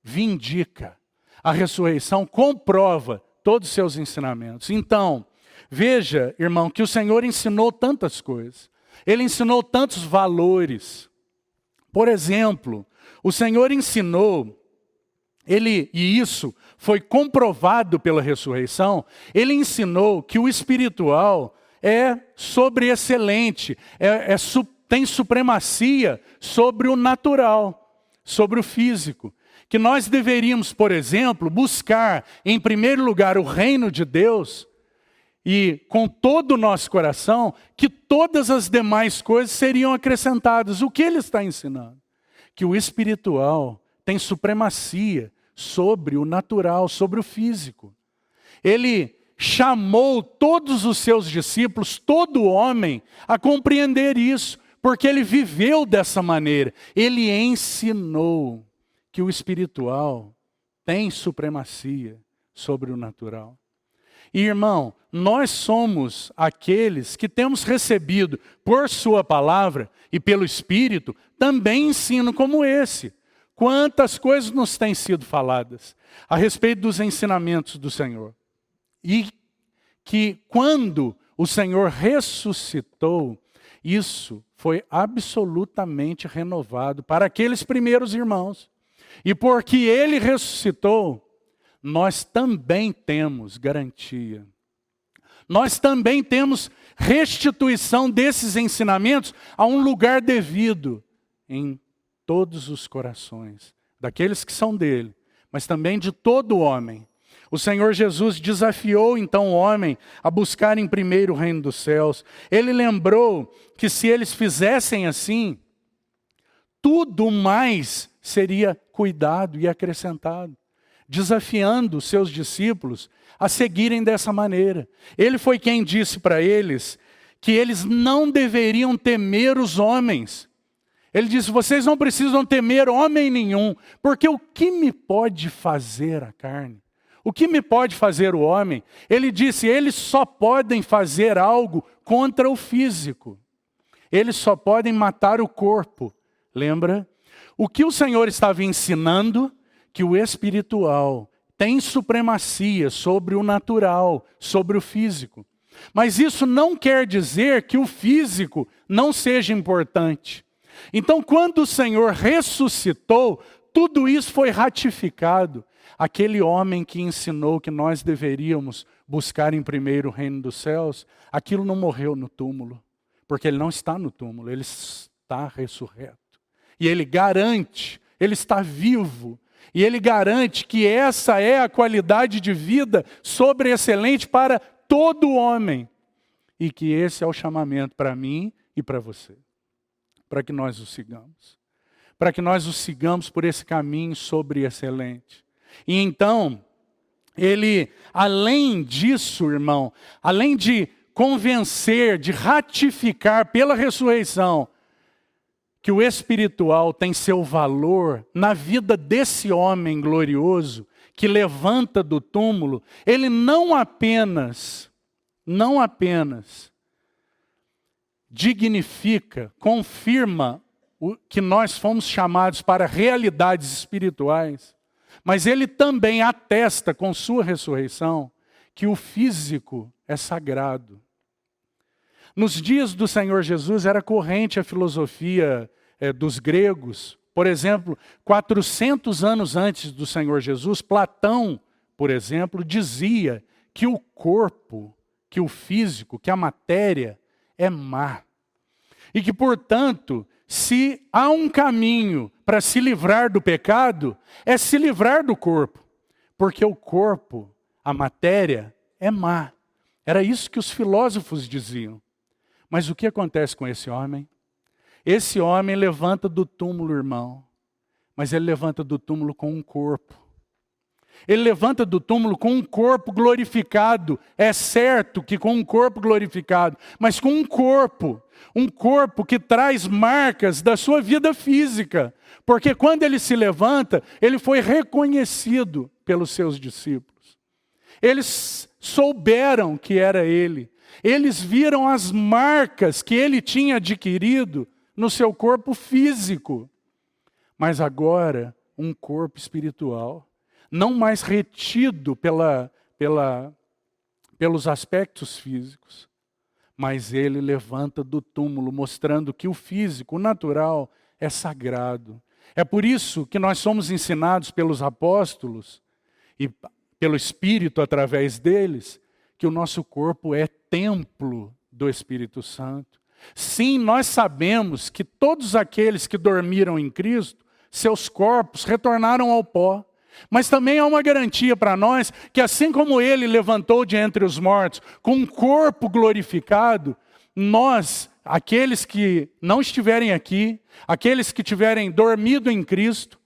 [SPEAKER 1] vindica, a ressurreição comprova todos os seus ensinamentos. Então, veja, irmão, que o Senhor ensinou tantas coisas. Ele ensinou tantos valores. Por exemplo, o Senhor ensinou, e isso foi comprovado pela ressurreição, ele ensinou que o espiritual é sobreexcelente, tem supremacia sobre o natural, sobre o físico. Que nós deveríamos, por exemplo, buscar em primeiro lugar o reino de Deus e com todo o nosso coração, que todas as demais coisas seriam acrescentadas. O que ele está ensinando? Que o espiritual tem supremacia sobre o natural, sobre o físico. Ele chamou todos os seus discípulos, todo homem, a compreender isso, porque ele viveu dessa maneira. Ele ensinou que o espiritual tem supremacia sobre o natural. E, irmão, nós somos aqueles que temos recebido por sua palavra e pelo Espírito também ensino como esse. Quantas coisas nos têm sido faladas a respeito dos ensinamentos do Senhor. E que quando o Senhor ressuscitou, isso foi absolutamente renovado para aqueles primeiros irmãos. E porque ele ressuscitou, nós também temos garantia. Nós também temos restituição desses ensinamentos a um lugar devido em todos os corações, daqueles que são dele, mas também de todo homem. O Senhor Jesus desafiou então o homem a buscar em primeiro o reino dos céus. Ele lembrou que se eles fizessem assim, tudo mais seria cuidado e acrescentado, desafiando os seus discípulos a seguirem dessa maneira. Ele foi quem disse para eles que eles não deveriam temer os homens. Ele disse, vocês não precisam temer homem nenhum, porque o que me pode fazer a carne? O que me pode fazer o homem? Ele disse, eles só podem fazer algo contra o físico. Eles só podem matar o corpo. Lembra? O que o Senhor estava ensinando? Que o espiritual tem supremacia sobre o natural, sobre o físico. Mas isso não quer dizer que o físico não seja importante. Então, quando o Senhor ressuscitou, tudo isso foi ratificado. Aquele homem que ensinou que nós deveríamos buscar em primeiro o reino dos céus, aquilo não morreu no túmulo, porque ele não está no túmulo, ele está ressurreto. E ele garante, ele está vivo, e ele garante que essa é a qualidade de vida sobreexcelente para todo homem. E que esse é o chamamento para mim e para você. Para que nós o sigamos. Para que nós o sigamos por esse caminho sobreexcelente. E então, ele, além disso, irmão, além de convencer, de ratificar pela ressurreição, que o espiritual tem seu valor na vida desse homem glorioso, que levanta do túmulo, ele não apenas dignifica, confirma que nós fomos chamados para realidades espirituais, mas ele também atesta com sua ressurreição que o físico é sagrado. Nos dias do Senhor Jesus era corrente a filosofia dos gregos. Por exemplo, 400 anos antes do Senhor Jesus, Platão, por exemplo, dizia que o corpo, que o físico, que a matéria é má. E que, portanto, se há um caminho para se livrar do pecado, é se livrar do corpo. Porque o corpo, a matéria, é má. Era isso que os filósofos diziam. Mas o que acontece com esse homem? Esse homem levanta do túmulo, irmão. Mas ele levanta do túmulo com um corpo. Ele levanta do túmulo com um corpo glorificado. É certo que com um corpo glorificado, mas com um corpo que traz marcas da sua vida física. Porque quando ele se levanta, ele foi reconhecido pelos seus discípulos. Eles souberam que era ele. Eles viram as marcas que ele tinha adquirido no seu corpo físico. Mas agora, um corpo espiritual, não mais retido pelos aspectos físicos, mas ele levanta do túmulo, mostrando que o físico, o natural, é sagrado. É por isso que nós somos ensinados pelos apóstolos e pelo Espírito através deles, que o nosso corpo é templo do Espírito Santo. Sim, nós sabemos que todos aqueles que dormiram em Cristo, seus corpos retornaram ao pó. Mas também há uma garantia para nós que assim como ele levantou de entre os mortos com um corpo glorificado, nós, aqueles que não estiverem aqui, aqueles que tiverem dormido em Cristo,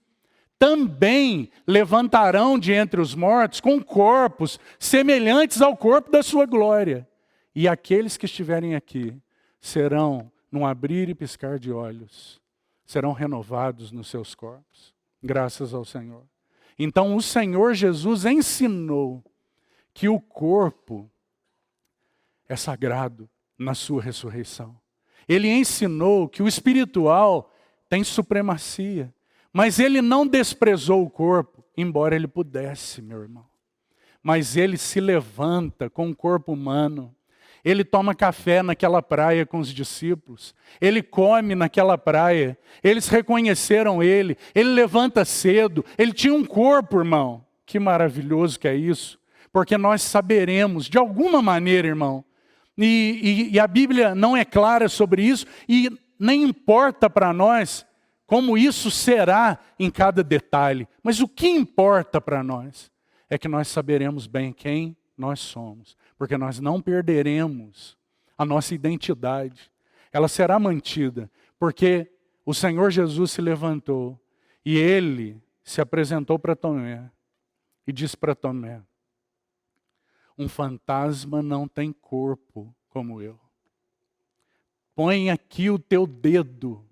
[SPEAKER 1] também levantarão de entre os mortos com corpos semelhantes ao corpo da sua glória. E aqueles que estiverem aqui serão, num abrir e piscar de olhos, serão renovados nos seus corpos. Graças ao Senhor. Então o Senhor Jesus ensinou que o corpo é sagrado na sua ressurreição. Ele ensinou que o espiritual tem supremacia, mas ele não desprezou o corpo, embora ele pudesse, meu irmão. Mas ele se levanta com o corpo humano. Ele toma café naquela praia com os discípulos. Ele come naquela praia. Eles reconheceram ele. Ele levanta cedo. Ele tinha um corpo, irmão. Que maravilhoso que é isso. Porque nós saberemos, de alguma maneira, irmão. E a Bíblia não é clara sobre isso. E nem importa para nós como isso será em cada detalhe. Mas o que importa para nós é que nós saberemos bem quem nós somos. Porque nós não perderemos a nossa identidade. Ela será mantida, porque o Senhor Jesus se levantou e ele se apresentou para Tomé e disse para Tomé: um fantasma não tem corpo como eu. Põe aqui o teu dedo,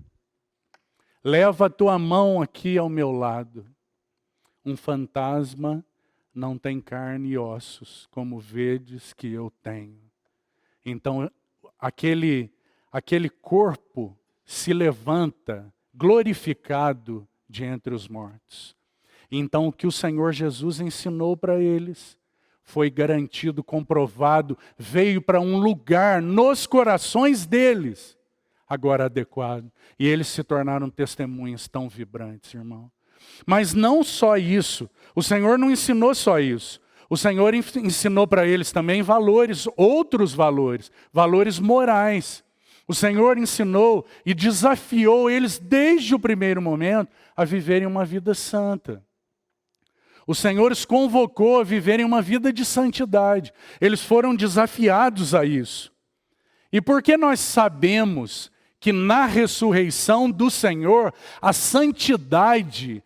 [SPEAKER 1] leva a tua mão aqui ao meu lado. Um fantasma não tem carne e ossos, como vedes que eu tenho. Então, aquele corpo se levanta, glorificado de entre os mortos. Então, o que o Senhor Jesus ensinou para eles foi garantido, comprovado, veio para um lugar nos corações deles, agora adequado. E eles se tornaram testemunhas tão vibrantes, irmão. Mas não só isso, o Senhor não ensinou só isso. O Senhor ensinou para eles também valores, outros valores, valores morais. O Senhor ensinou e desafiou eles desde o primeiro momento a viverem uma vida santa. O Senhor os convocou a viverem uma vida de santidade. Eles foram desafiados a isso. E porque nós sabemos que na ressurreição do Senhor, a santidade,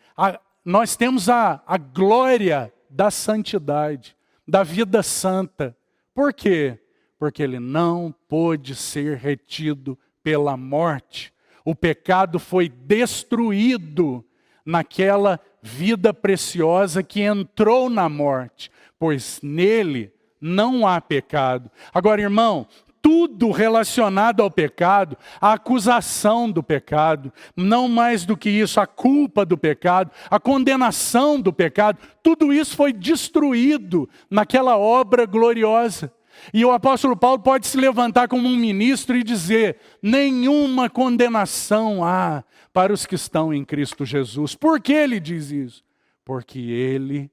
[SPEAKER 1] nós temos a glória da santidade, da vida santa. Por quê? Porque ele não pôde ser retido pela morte. O pecado foi destruído naquela vida preciosa que entrou na morte, pois nele não há pecado. Agora, irmão, tudo relacionado ao pecado, a acusação do pecado, não mais do que isso, a culpa do pecado, a condenação do pecado, tudo isso foi destruído naquela obra gloriosa. E o apóstolo Paulo pode se levantar como um ministro e dizer: nenhuma condenação há para os que estão em Cristo Jesus. Por que ele diz isso? Porque ele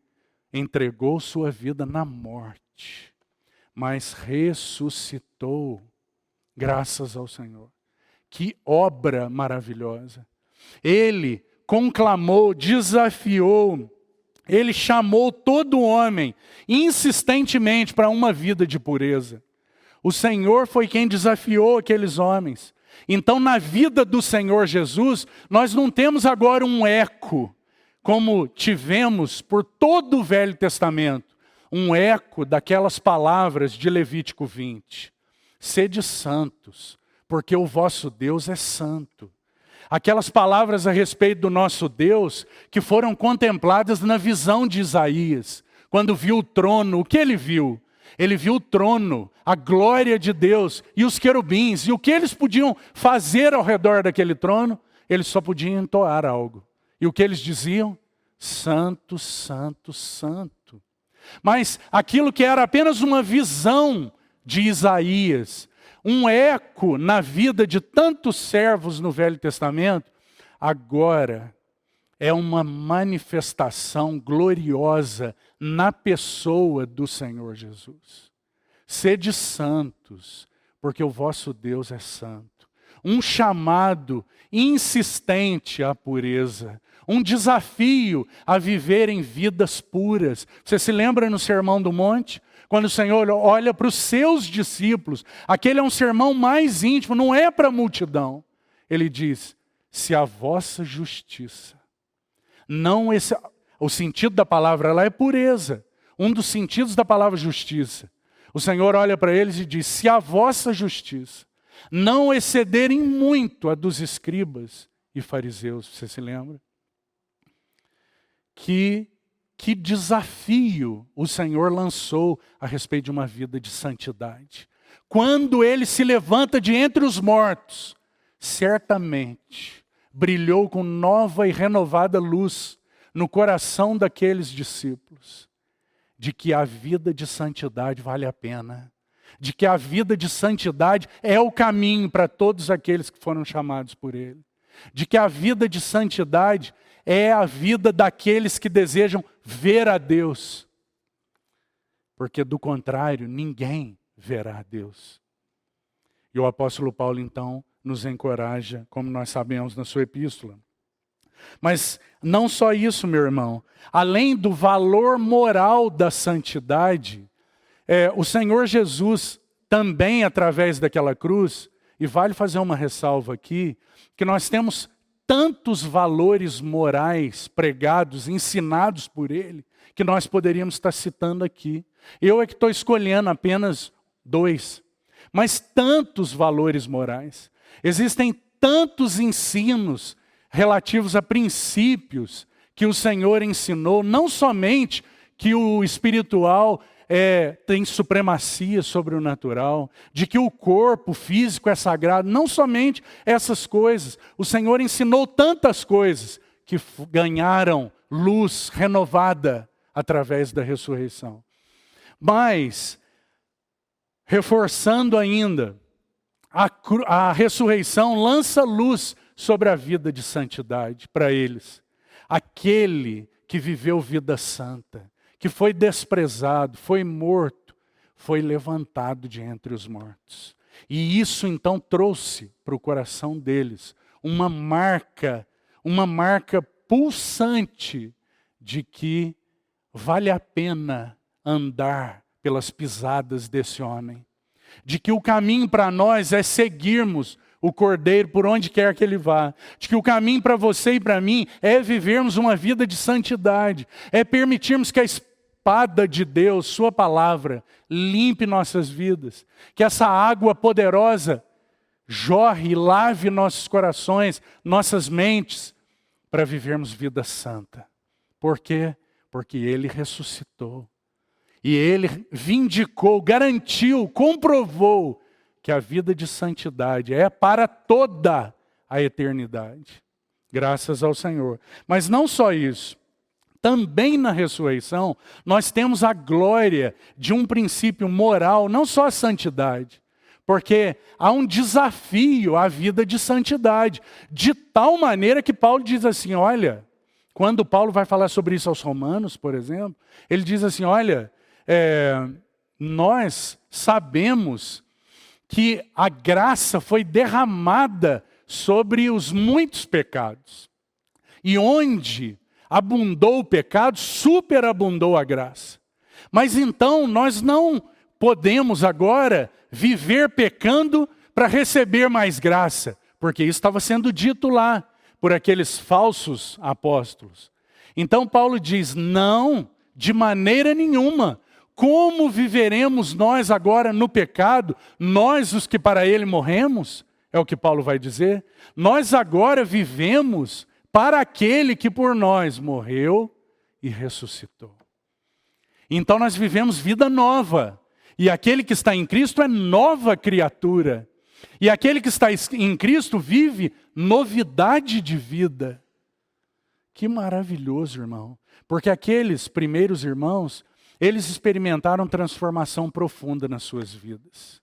[SPEAKER 1] entregou sua vida na morte, mas ressuscitou, graças ao Senhor. Que obra maravilhosa. Ele conclamou, desafiou, ele chamou todo homem insistentemente para uma vida de pureza. O Senhor foi quem desafiou aqueles homens. Então, na vida do Senhor Jesus, nós não temos agora um eco, como tivemos por todo o Velho Testamento, um eco daquelas palavras de Levítico 20. Sede santos, porque o vosso Deus é santo. Aquelas palavras a respeito do nosso Deus que foram contempladas na visão de Isaías. Quando viu o trono, o que ele viu? Ele viu o trono, a glória de Deus e os querubins. E o que eles podiam fazer ao redor daquele trono? Eles só podiam entoar algo. E o que eles diziam? Santo, santo, santo. Mas aquilo que era apenas uma visão de Isaías, um eco na vida de tantos servos no Velho Testamento, agora é uma manifestação gloriosa na pessoa do Senhor Jesus. Sede santos, porque o vosso Deus é santo. Um chamado insistente à pureza, um desafio a viverem vidas puras. Você se lembra no Sermão do Monte? Quando o Senhor olha para os seus discípulos, aquele é um sermão mais íntimo, não é para a multidão. Ele diz, se a vossa justiça, não esse, o sentido da palavra lá é pureza, um dos sentidos da palavra justiça. O Senhor olha para eles e diz, se a vossa justiça não excederem muito a dos escribas e fariseus, você se lembra? Que desafio o Senhor lançou a respeito de uma vida de santidade. Quando ele se levanta de entre os mortos, certamente brilhou com nova e renovada luz no coração daqueles discípulos, de que a vida de santidade vale a pena, de que a vida de santidade é o caminho para todos aqueles que foram chamados por ele, de que a vida de santidade é a vida daqueles que desejam ver a Deus, porque do contrário, ninguém verá a Deus. E o apóstolo Paulo, então, nos encoraja, como nós sabemos na sua epístola. Mas não só isso, meu irmão. Além do valor moral da santidade, o Senhor Jesus também, através daquela cruz, e vale fazer uma ressalva aqui, que nós temos tantos valores morais pregados, ensinados por Ele, que nós poderíamos estar citando aqui. Eu é que estou escolhendo apenas 2, mas tantos valores morais. Existem tantos ensinos relativos a princípios que o Senhor ensinou, não somente que o espiritual tem supremacia sobre o natural, de que o corpo físico é sagrado, não somente essas coisas. O Senhor ensinou tantas coisas que ganharam luz renovada através da ressurreição. Mas, reforçando ainda, a ressurreição lança luz sobre a vida de santidade para eles. Aquele que viveu vida santa, que foi desprezado, foi morto, foi levantado de entre os mortos. E isso então trouxe para o coração deles uma marca pulsante de que vale a pena andar pelas pisadas desse homem. De que o caminho para nós é seguirmos o Cordeiro por onde quer que ele vá. De que o caminho para você e para mim é vivermos uma vida de santidade. É permitirmos que a espada de Deus, sua palavra, limpe nossas vidas. Que essa água poderosa jorre e lave nossos corações, nossas mentes, para vivermos vida santa. Por quê? Porque ele ressuscitou. E ele vindicou, garantiu, comprovou que a vida de santidade é para toda a eternidade. Graças ao Senhor. Mas não só isso. Também na ressurreição, nós temos a glória de um princípio moral, não só a santidade. Porque há um desafio à vida de santidade. De tal maneira que Paulo diz assim, olha, quando Paulo vai falar sobre isso aos Romanos, por exemplo, ele diz assim, olha, nós sabemos que a graça foi derramada sobre os muitos pecados. E onde abundou o pecado, superabundou a graça. Mas então nós não podemos agora viver pecando para receber mais graça, porque isso estava sendo dito lá por aqueles falsos apóstolos. Então Paulo diz, não, de maneira nenhuma. Como viveremos nós agora no pecado? Nós, os que para ele morremos, é o que Paulo vai dizer. Nós agora vivemos para aquele que por nós morreu e ressuscitou. Então nós vivemos vida nova. E aquele que está em Cristo é nova criatura. E aquele que está em Cristo vive novidade de vida. Que maravilhoso, irmão. Porque aqueles primeiros irmãos, eles experimentaram transformação profunda nas suas vidas.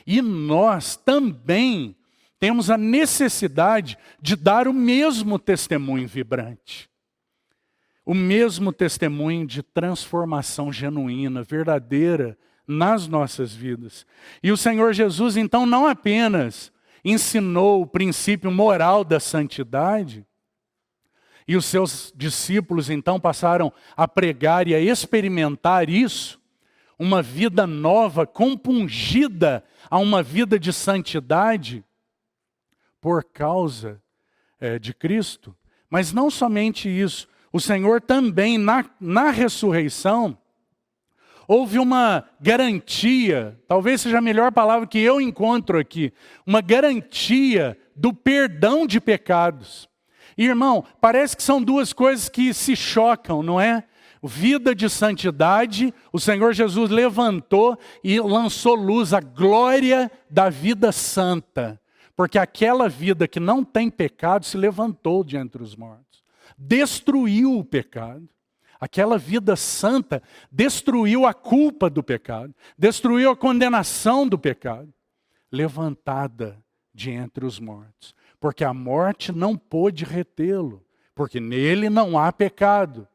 [SPEAKER 1] E nós também temos a necessidade de dar o mesmo testemunho vibrante. O mesmo testemunho de transformação genuína, verdadeira, nas nossas vidas. E o Senhor Jesus, então, não apenas ensinou o princípio moral da santidade, E os seus discípulos então passaram a pregar e a experimentar isso, uma vida nova, compungida a uma vida de santidade, por causa de Cristo. Mas não somente isso, o Senhor também, na ressurreição, houve uma garantia, talvez seja a melhor palavra que eu encontro aqui, uma garantia do perdão de pecados. Irmão, parece que são duas coisas que se chocam, não é? Vida de santidade, o Senhor Jesus levantou e lançou luz à glória da vida santa. Porque aquela vida que não tem pecado se levantou de entre os mortos. Destruiu o pecado. Aquela vida santa destruiu a culpa do pecado. Destruiu a condenação do pecado. Levantada de entre os mortos. Porque a morte não pôde retê-lo. Porque nele não há pecado.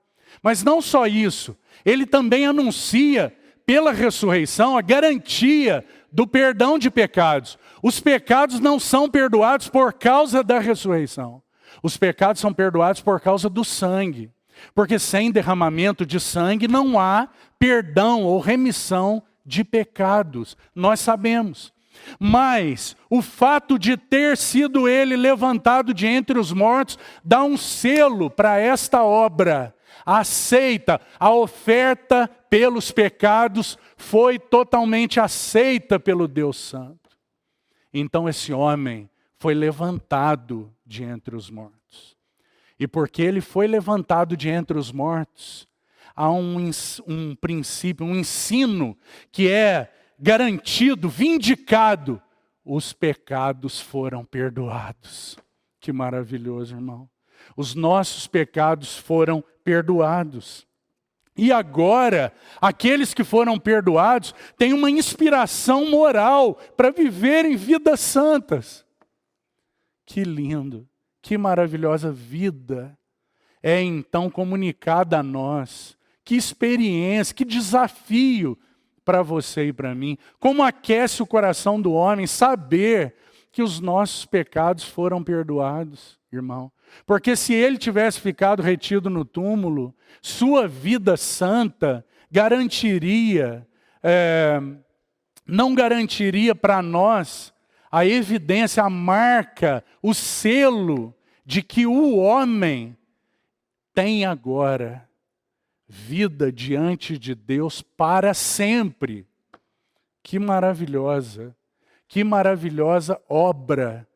[SPEAKER 1] Mas não só isso. Ele também anuncia, pela ressurreição, a garantia do perdão de pecados. Os pecados não são perdoados por causa da ressurreição. Os pecados são perdoados por causa do sangue. Porque sem derramamento de sangue não há perdão ou remissão de pecados. Nós sabemos. Mas o fato de ter sido ele levantado de entre os mortos dá um selo para esta obra. Aceita, a oferta pelos pecados foi totalmente aceita pelo Deus Santo. Então esse homem foi levantado de entre os mortos. E porque ele foi levantado de entre os mortos, há um princípio, um ensino que é garantido, vindicado. Os pecados foram perdoados. Que maravilhoso, irmão. Os nossos pecados foram perdoados. E agora, aqueles que foram perdoados têm uma inspiração moral para viverem vidas santas. Que lindo, que maravilhosa vida é então comunicada a nós. Que experiência, que desafio para você e para mim. Como aquece o coração do homem saber que os nossos pecados foram perdoados, irmão. Porque se ele tivesse ficado retido no túmulo, sua vida santa não garantiria para nós a evidência, a marca, o selo de que o homem tem agora vida diante de Deus para sempre. Que maravilhosa obra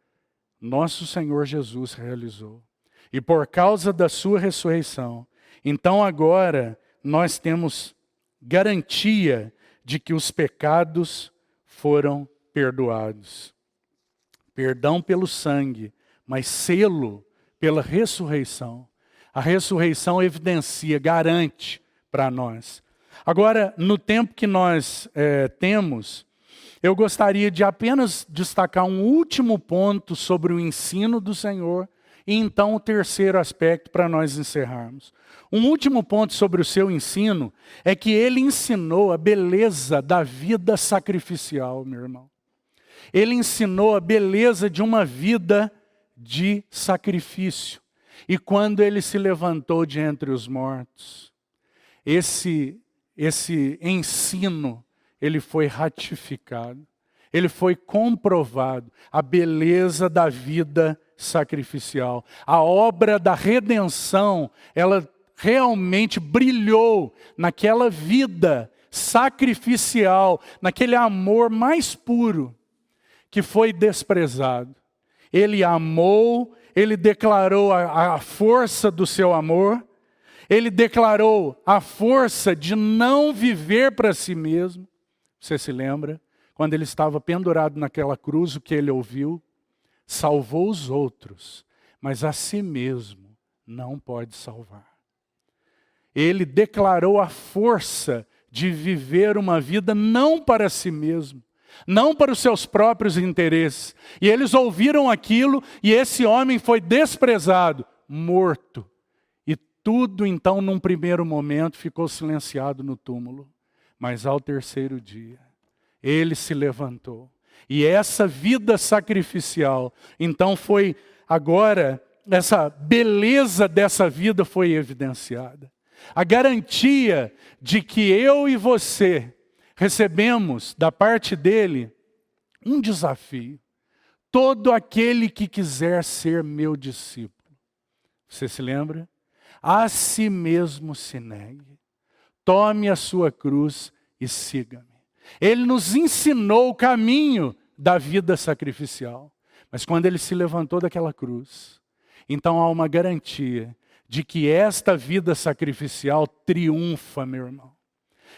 [SPEAKER 1] nosso Senhor Jesus realizou. E por causa da sua ressurreição, então agora nós temos garantia de que os pecados foram perdoados. Perdão pelo sangue, mas selo pela ressurreição. A ressurreição evidencia, garante para nós. Agora, no tempo que nós temos, eu gostaria de apenas destacar um último ponto sobre o ensino do Senhor e então o terceiro aspecto para nós encerrarmos. Um último ponto sobre o seu ensino é que ele ensinou a beleza da vida sacrificial, meu irmão. Ele ensinou a beleza de uma vida de sacrifício. E quando ele se levantou de entre os mortos, esse ensino, ele foi ratificado, ele foi comprovado, a beleza da vida sacrificial. A obra da redenção, ela realmente brilhou naquela vida sacrificial, naquele amor mais puro que foi desprezado. Ele amou, ele declarou a força do seu amor, ele declarou a força de não viver para si mesmo. Você se lembra? Quando ele estava pendurado naquela cruz, o que ele ouviu? Salvou os outros, mas a si mesmo não pode salvar. Ele declarou a força de viver uma vida não para si mesmo, não para os seus próprios interesses. E eles ouviram aquilo e esse homem foi desprezado, morto. E tudo então num primeiro momento ficou silenciado no túmulo. Mas ao terceiro dia, ele se levantou. E essa vida sacrificial, então foi agora essa beleza dessa vida foi evidenciada. A garantia de que eu e você recebemos da parte dele um desafio. Todo aquele que quiser ser meu discípulo. Você se lembra? A si mesmo se negue. Tome a sua cruz e siga-me. Ele nos ensinou o caminho da vida sacrificial. Mas quando ele se levantou daquela cruz, então há uma garantia de que esta vida sacrificial triunfa, meu irmão.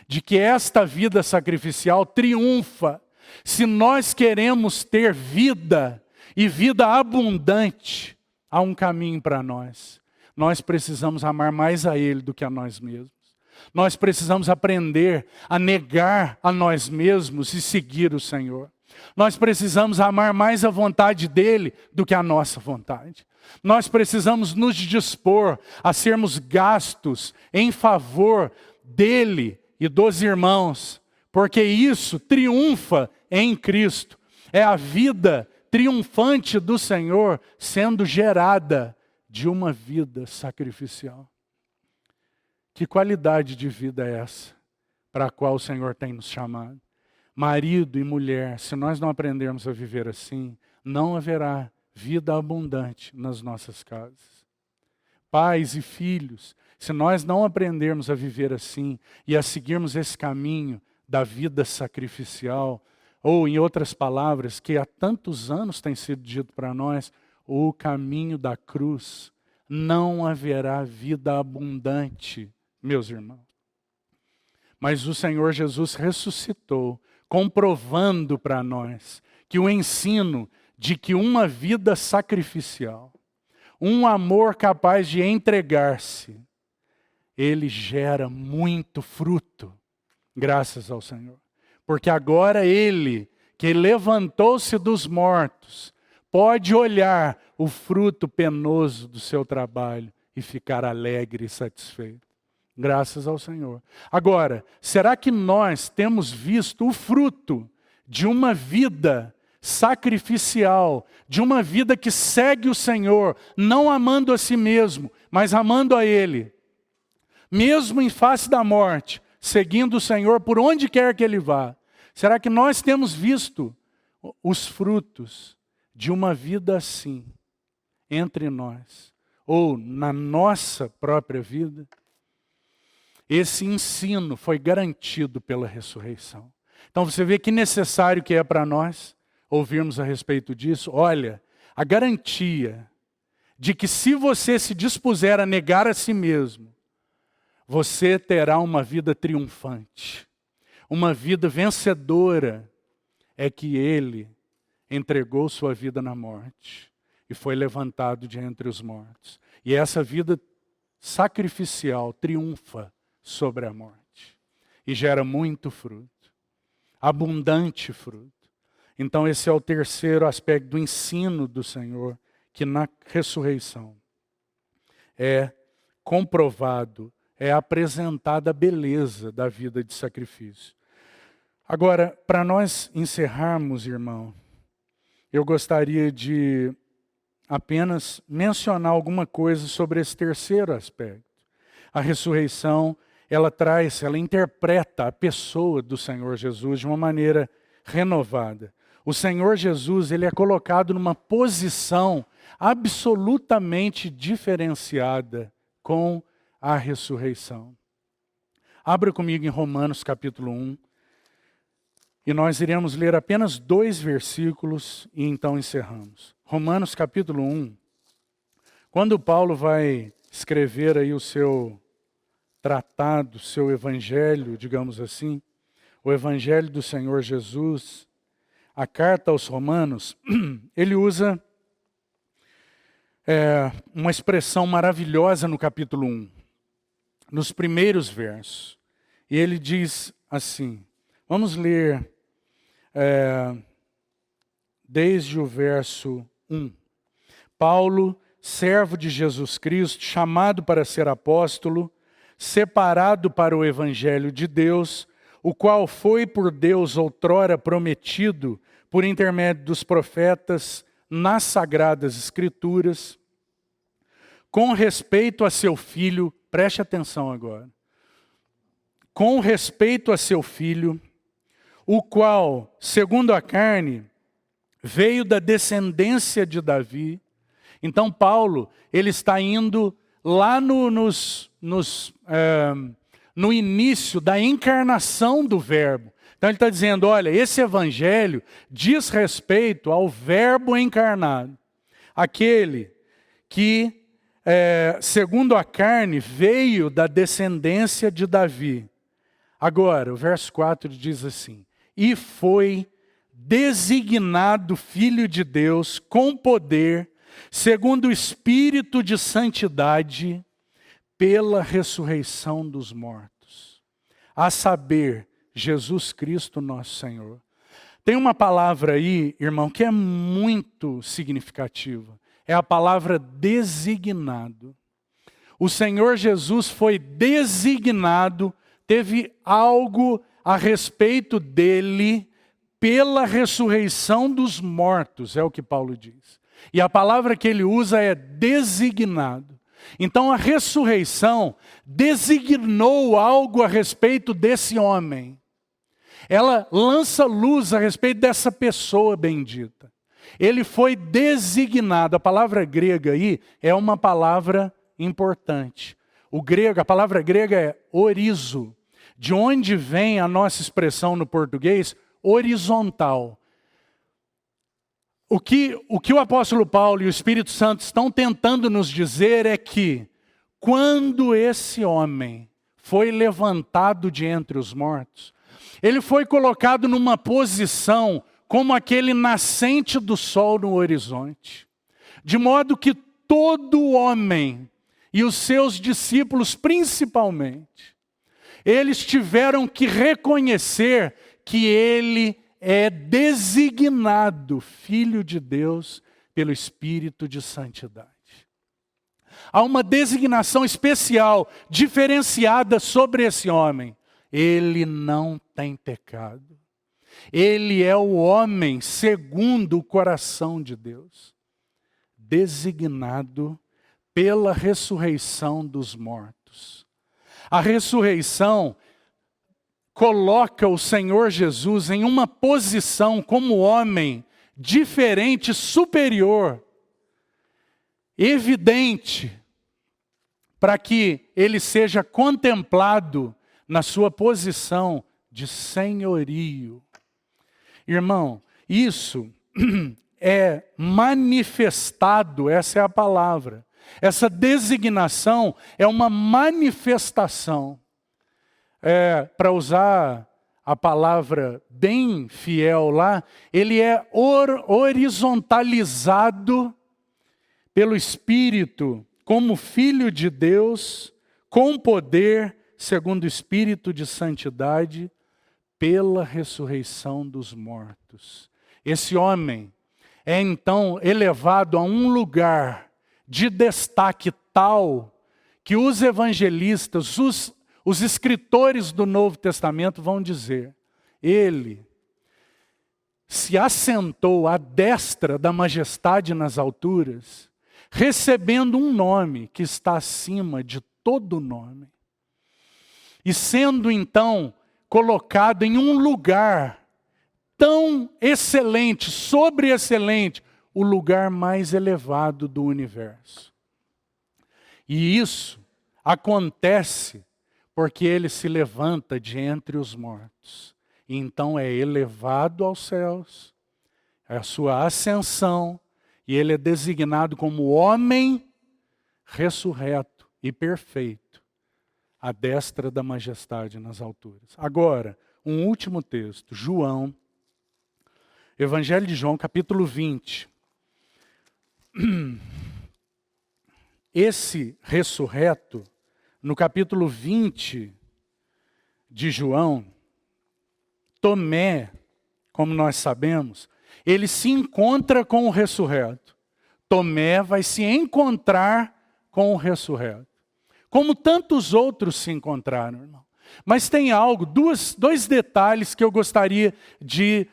[SPEAKER 1] De que esta vida sacrificial triunfa. Se nós queremos ter vida e vida abundante, há um caminho para nós. Nós precisamos amar mais a Ele do que a nós mesmos. Nós precisamos aprender a negar a nós mesmos e seguir o Senhor. Nós precisamos amar mais a vontade dEle do que a nossa vontade. Nós precisamos nos dispor a sermos gastos em favor dEle e dos irmãos, porque isso triunfa em Cristo. É a vida triunfante do Senhor sendo gerada de uma vida sacrificial. Que qualidade de vida é essa para a qual o Senhor tem nos chamado? Marido e mulher, se nós não aprendermos a viver assim, não haverá vida abundante nas nossas casas. Pais e filhos, se nós não aprendermos a viver assim e a seguirmos esse caminho da vida sacrificial, ou em outras palavras, que há tantos anos tem sido dito para nós, o caminho da cruz, não haverá vida abundante, meus irmãos. Mas o Senhor Jesus ressuscitou, comprovando para nós que o ensino de que uma vida sacrificial, um amor capaz de entregar-se, ele gera muito fruto, graças ao Senhor. Porque agora ele, que levantou-se dos mortos, pode olhar o fruto penoso do seu trabalho e ficar alegre e satisfeito. Graças ao Senhor. Agora, será que nós temos visto o fruto de uma vida sacrificial, de uma vida que segue o Senhor, não amando a si mesmo, mas amando a Ele, mesmo em face da morte, seguindo o Senhor por onde quer que Ele vá? Será que nós temos visto os frutos de uma vida assim, entre nós, ou na nossa própria vida? Esse ensino foi garantido pela ressurreição. Então você vê que necessário que é para nós ouvirmos a respeito disso. Olha, a garantia de que se você se dispuser a negar a si mesmo, você terá uma vida triunfante, uma vida vencedora, é que Ele entregou sua vida na morte e foi levantado de entre os mortos. E essa vida sacrificial triunfa sobre a morte e gera muito fruto, abundante fruto. Então esse é o terceiro aspecto do ensino do Senhor, que na ressurreição é comprovado, é apresentada a beleza da vida de sacrifício. Agora, para nós encerrarmos, irmão, eu gostaria de apenas mencionar alguma coisa sobre esse terceiro aspecto. A ressurreição, ela interpreta a pessoa do Senhor Jesus de uma maneira renovada. O Senhor Jesus, ele é colocado numa posição absolutamente diferenciada com a ressurreição. Abra comigo em Romanos capítulo 1. E nós iremos ler apenas 2 versículos e então encerramos. Romanos capítulo 1. Quando Paulo vai escrever aí o seu tratado, seu evangelho, digamos assim, o evangelho do Senhor Jesus, a carta aos Romanos, ele usa uma expressão maravilhosa no capítulo 1, nos primeiros versos. E ele diz assim, vamos ler desde o verso 1. Paulo, servo de Jesus Cristo, chamado para ser apóstolo, separado para o evangelho de Deus, o qual foi por Deus outrora prometido por intermédio dos profetas nas sagradas escrituras, com respeito a seu filho, preste atenção agora, com respeito a seu filho, o qual, segundo a carne, veio da descendência de Davi. Então Paulo, ele está indo lá no início da encarnação do verbo. Então ele está dizendo, olha, esse evangelho diz respeito ao verbo encarnado. Aquele que, segundo a carne, veio da descendência de Davi. Agora, o verso 4 diz assim, e foi designado Filho de Deus com poder, segundo o Espírito de santidade, pela ressurreição dos mortos. A saber, Jesus Cristo nosso Senhor. Tem uma palavra aí, irmão, que é muito significativa. É a palavra designado. O Senhor Jesus foi designado, teve algo a respeito dele pela ressurreição dos mortos, é o que Paulo diz. E a palavra que ele usa é designado. Então a ressurreição designou algo a respeito desse homem. Ela lança luz a respeito dessa pessoa bendita. Ele foi designado. A palavra grega aí é uma palavra importante. A palavra grega é orizo, de onde vem a nossa expressão no português horizontal. O que o apóstolo Paulo e o Espírito Santo estão tentando nos dizer é que, quando esse homem foi levantado de entre os mortos, ele foi colocado numa posição como aquele nascente do sol no horizonte. De modo que todo homem, e os seus discípulos principalmente, eles tiveram que reconhecer que ele é designado Filho de Deus pelo Espírito de santidade. Há uma designação especial, diferenciada sobre esse homem. Ele não tem pecado. Ele é o homem segundo o coração de Deus, designado pela ressurreição dos mortos. A ressurreição coloca o Senhor Jesus em uma posição como homem diferente, superior, evidente, para que ele seja contemplado na sua posição de senhorio. Irmão, isso é manifestado, essa é a palavra. Essa designação é uma manifestação. Para usar a palavra bem fiel lá, ele é horizontalizado pelo Espírito como Filho de Deus, com poder, segundo o Espírito de santidade, pela ressurreição dos mortos. Esse homem é então elevado a um lugar de destaque tal que os evangelistas, os escritores do Novo Testamento vão dizer, ele se assentou à destra da majestade nas alturas, recebendo um nome que está acima de todo nome. E sendo então colocado em um lugar tão excelente, sobre-excelente, o lugar mais elevado do universo. E isso acontece porque ele se levanta de entre os mortos. E então é elevado aos céus, é a sua ascensão, e ele é designado como homem ressurreto e perfeito, à destra da majestade nas alturas. Agora, um último texto, João, Evangelho de João, capítulo 20. Esse ressurreto, no capítulo 20 de João, Tomé, como nós sabemos, ele se encontra com o ressurreto. Tomé vai se encontrar com o ressurreto. Como tantos outros se encontraram, irmão. Mas tem algo, dois detalhes que eu gostaria de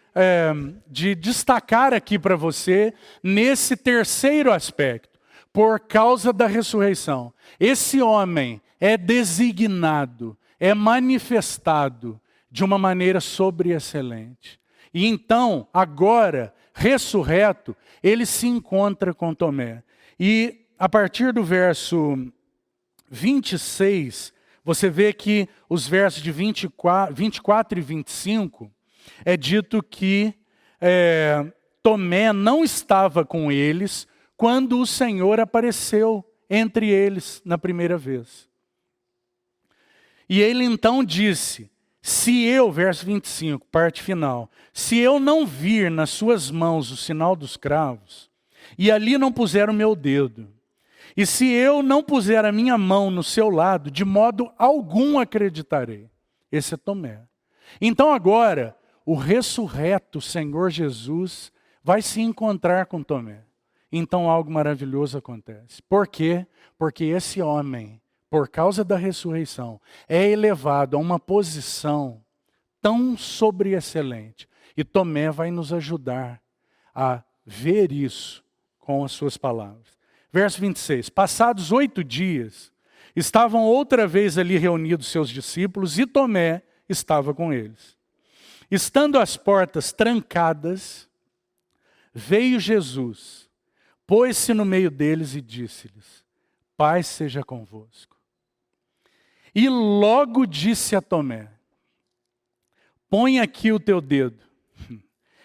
[SPEAKER 1] destacar aqui para você, nesse terceiro aspecto. por causa da ressurreição, esse homem é designado, é manifestado de uma maneira sobreexcelente. E então, agora, ressurreto, ele se encontra com Tomé. E a partir do verso 26, você vê que os versos de 24 e 25, é dito que Tomé não estava com eles quando o Senhor apareceu entre eles na primeira vez. E ele então disse, se eu, verso 25, parte final, se eu não vir nas suas mãos o sinal dos cravos, e ali não puser o meu dedo, e se eu não puser a minha mão no seu lado, de modo algum acreditarei. Esse é Tomé. Então agora, o ressurreto Senhor Jesus vai se encontrar com Tomé. Então algo maravilhoso acontece. Por quê? Porque esse homem, por causa da ressurreição, é elevado a uma posição tão sobreexcelente. E Tomé vai nos ajudar a ver isso com as suas palavras. Verso 26. Passados 8 dias, estavam outra vez ali reunidos seus discípulos e Tomé estava com eles. Estando as portas trancadas, veio Jesus, pôs-se no meio deles e disse-lhes, paz seja convosco. E logo disse a Tomé, põe aqui o teu dedo,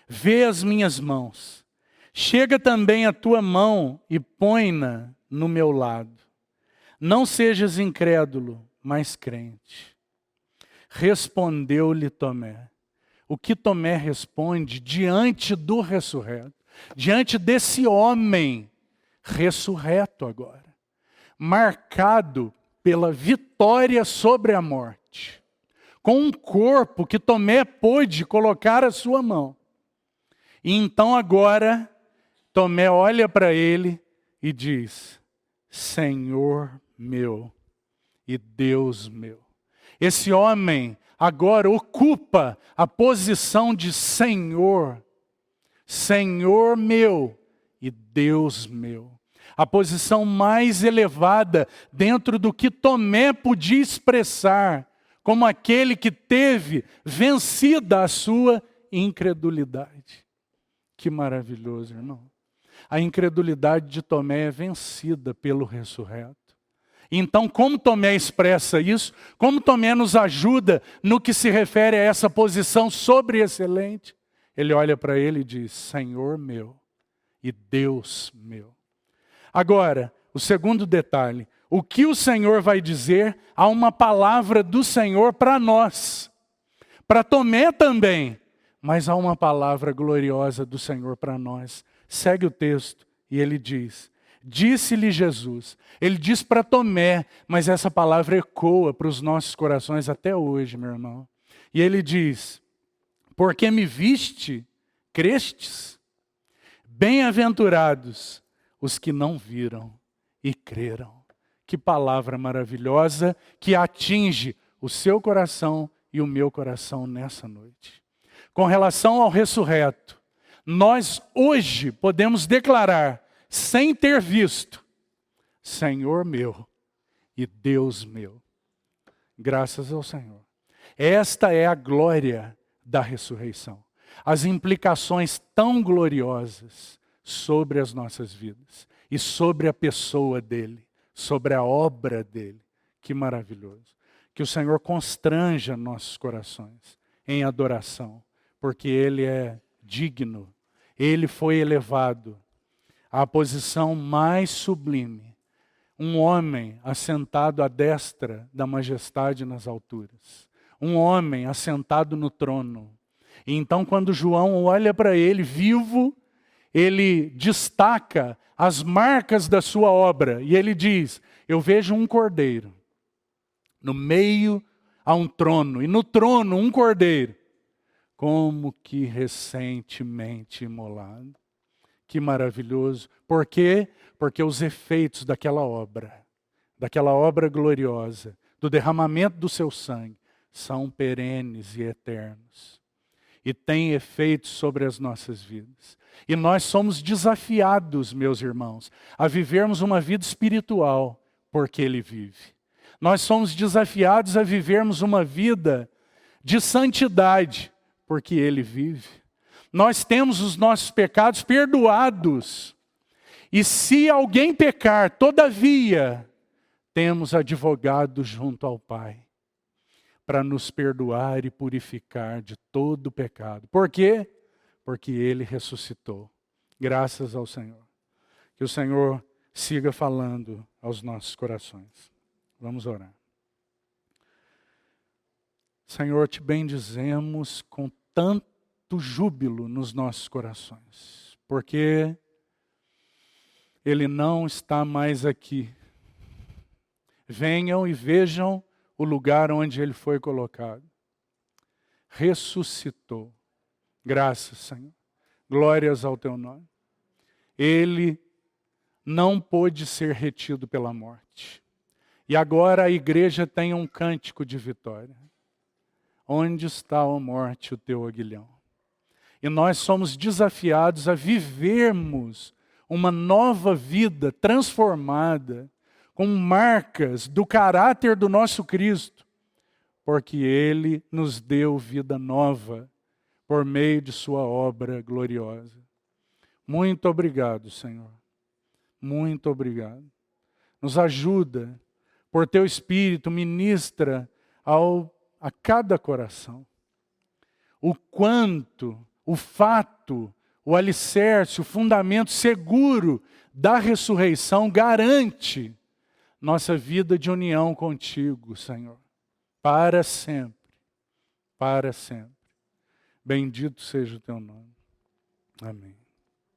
[SPEAKER 1] vê as minhas mãos, chega também a tua mão e põe-na no meu lado. Não sejas incrédulo, mas crente. Respondeu-lhe Tomé. O que Tomé responde diante do ressurreto, diante desse homem ressurreto agora, marcado pela vitória sobre a morte, com um corpo que Tomé pôde colocar a sua mão. E então agora, Tomé olha para ele e diz, Senhor meu e Deus meu. Esse homem agora ocupa a posição de Senhor, Senhor meu e Deus meu. A posição mais elevada dentro do que Tomé podia expressar como aquele que teve vencida a sua incredulidade. Que maravilhoso, irmão. A incredulidade de Tomé é vencida pelo ressurreto. Então, como Tomé expressa isso? Como Tomé nos ajuda no que se refere a essa posição sobreexcelente? Ele olha para ele e diz, Senhor meu e Deus meu. Agora, o segundo detalhe. O que o Senhor vai dizer? Há uma palavra do Senhor para nós. Para Tomé também. Mas há uma palavra gloriosa do Senhor para nós. Segue o texto e ele diz, disse-lhe Jesus, ele diz para Tomé, mas essa palavra ecoa para os nossos corações até hoje, meu irmão. E ele diz, porque me viste, crestes? Bem-aventurados os que não viram e creram. Que palavra maravilhosa que atinge o seu coração e o meu coração nessa noite. Com relação ao ressurreto, nós hoje podemos declarar, sem ter visto, Senhor meu e Deus meu. Graças ao Senhor. Esta é a glória da ressurreição. As implicações tão gloriosas sobre as nossas vidas e sobre a pessoa dele, sobre a obra dele. Que maravilhoso. Que o Senhor constranja nossos corações em adoração, porque ele é digno. Ele foi elevado à posição mais sublime. Um homem assentado à destra da majestade nas alturas. Um homem assentado no trono. E então quando João olha para ele vivo, ele destaca as marcas da sua obra. E ele diz, eu vejo um cordeiro. No meio há um trono. E no trono um cordeiro. Como que recentemente imolado. Que maravilhoso. Por quê? Porque os efeitos daquela obra gloriosa, do derramamento do seu sangue, são perenes e eternos. e tem efeito sobre as nossas vidas. E nós somos desafiados, meus irmãos, a vivermos uma vida espiritual, porque Ele vive. Nós somos desafiados a vivermos uma vida de santidade, porque Ele vive. Nós temos os nossos pecados perdoados. E se alguém pecar, todavia, temos advogado junto ao Pai, para nos perdoar e purificar de todo pecado. Por quê? Porque Ele ressuscitou. Graças ao Senhor. Que o Senhor siga falando aos nossos corações. Vamos orar. Senhor, te bendizemos com tanto júbilo nos nossos corações, porque Ele não está mais aqui. Venham e vejam o lugar onde Ele foi colocado. Ressuscitou. Graças, Senhor. Glórias ao Teu nome. Ele não pôde ser retido pela morte. E agora a igreja tem um cântico de vitória. Onde está, ó morte, o teu aguilhão? E nós somos desafiados a vivermos uma nova vida transformada, com marcas do caráter do nosso Cristo, porque Ele nos deu vida nova por meio de sua obra gloriosa. Muito obrigado, Senhor. Muito obrigado. Nos ajuda, por Teu Espírito, ministra a cada coração o quanto, o fato, o alicerce, o fundamento seguro da ressurreição garante nossa vida de união contigo, Senhor, para sempre, para sempre. Bendito seja o Teu nome. Amém.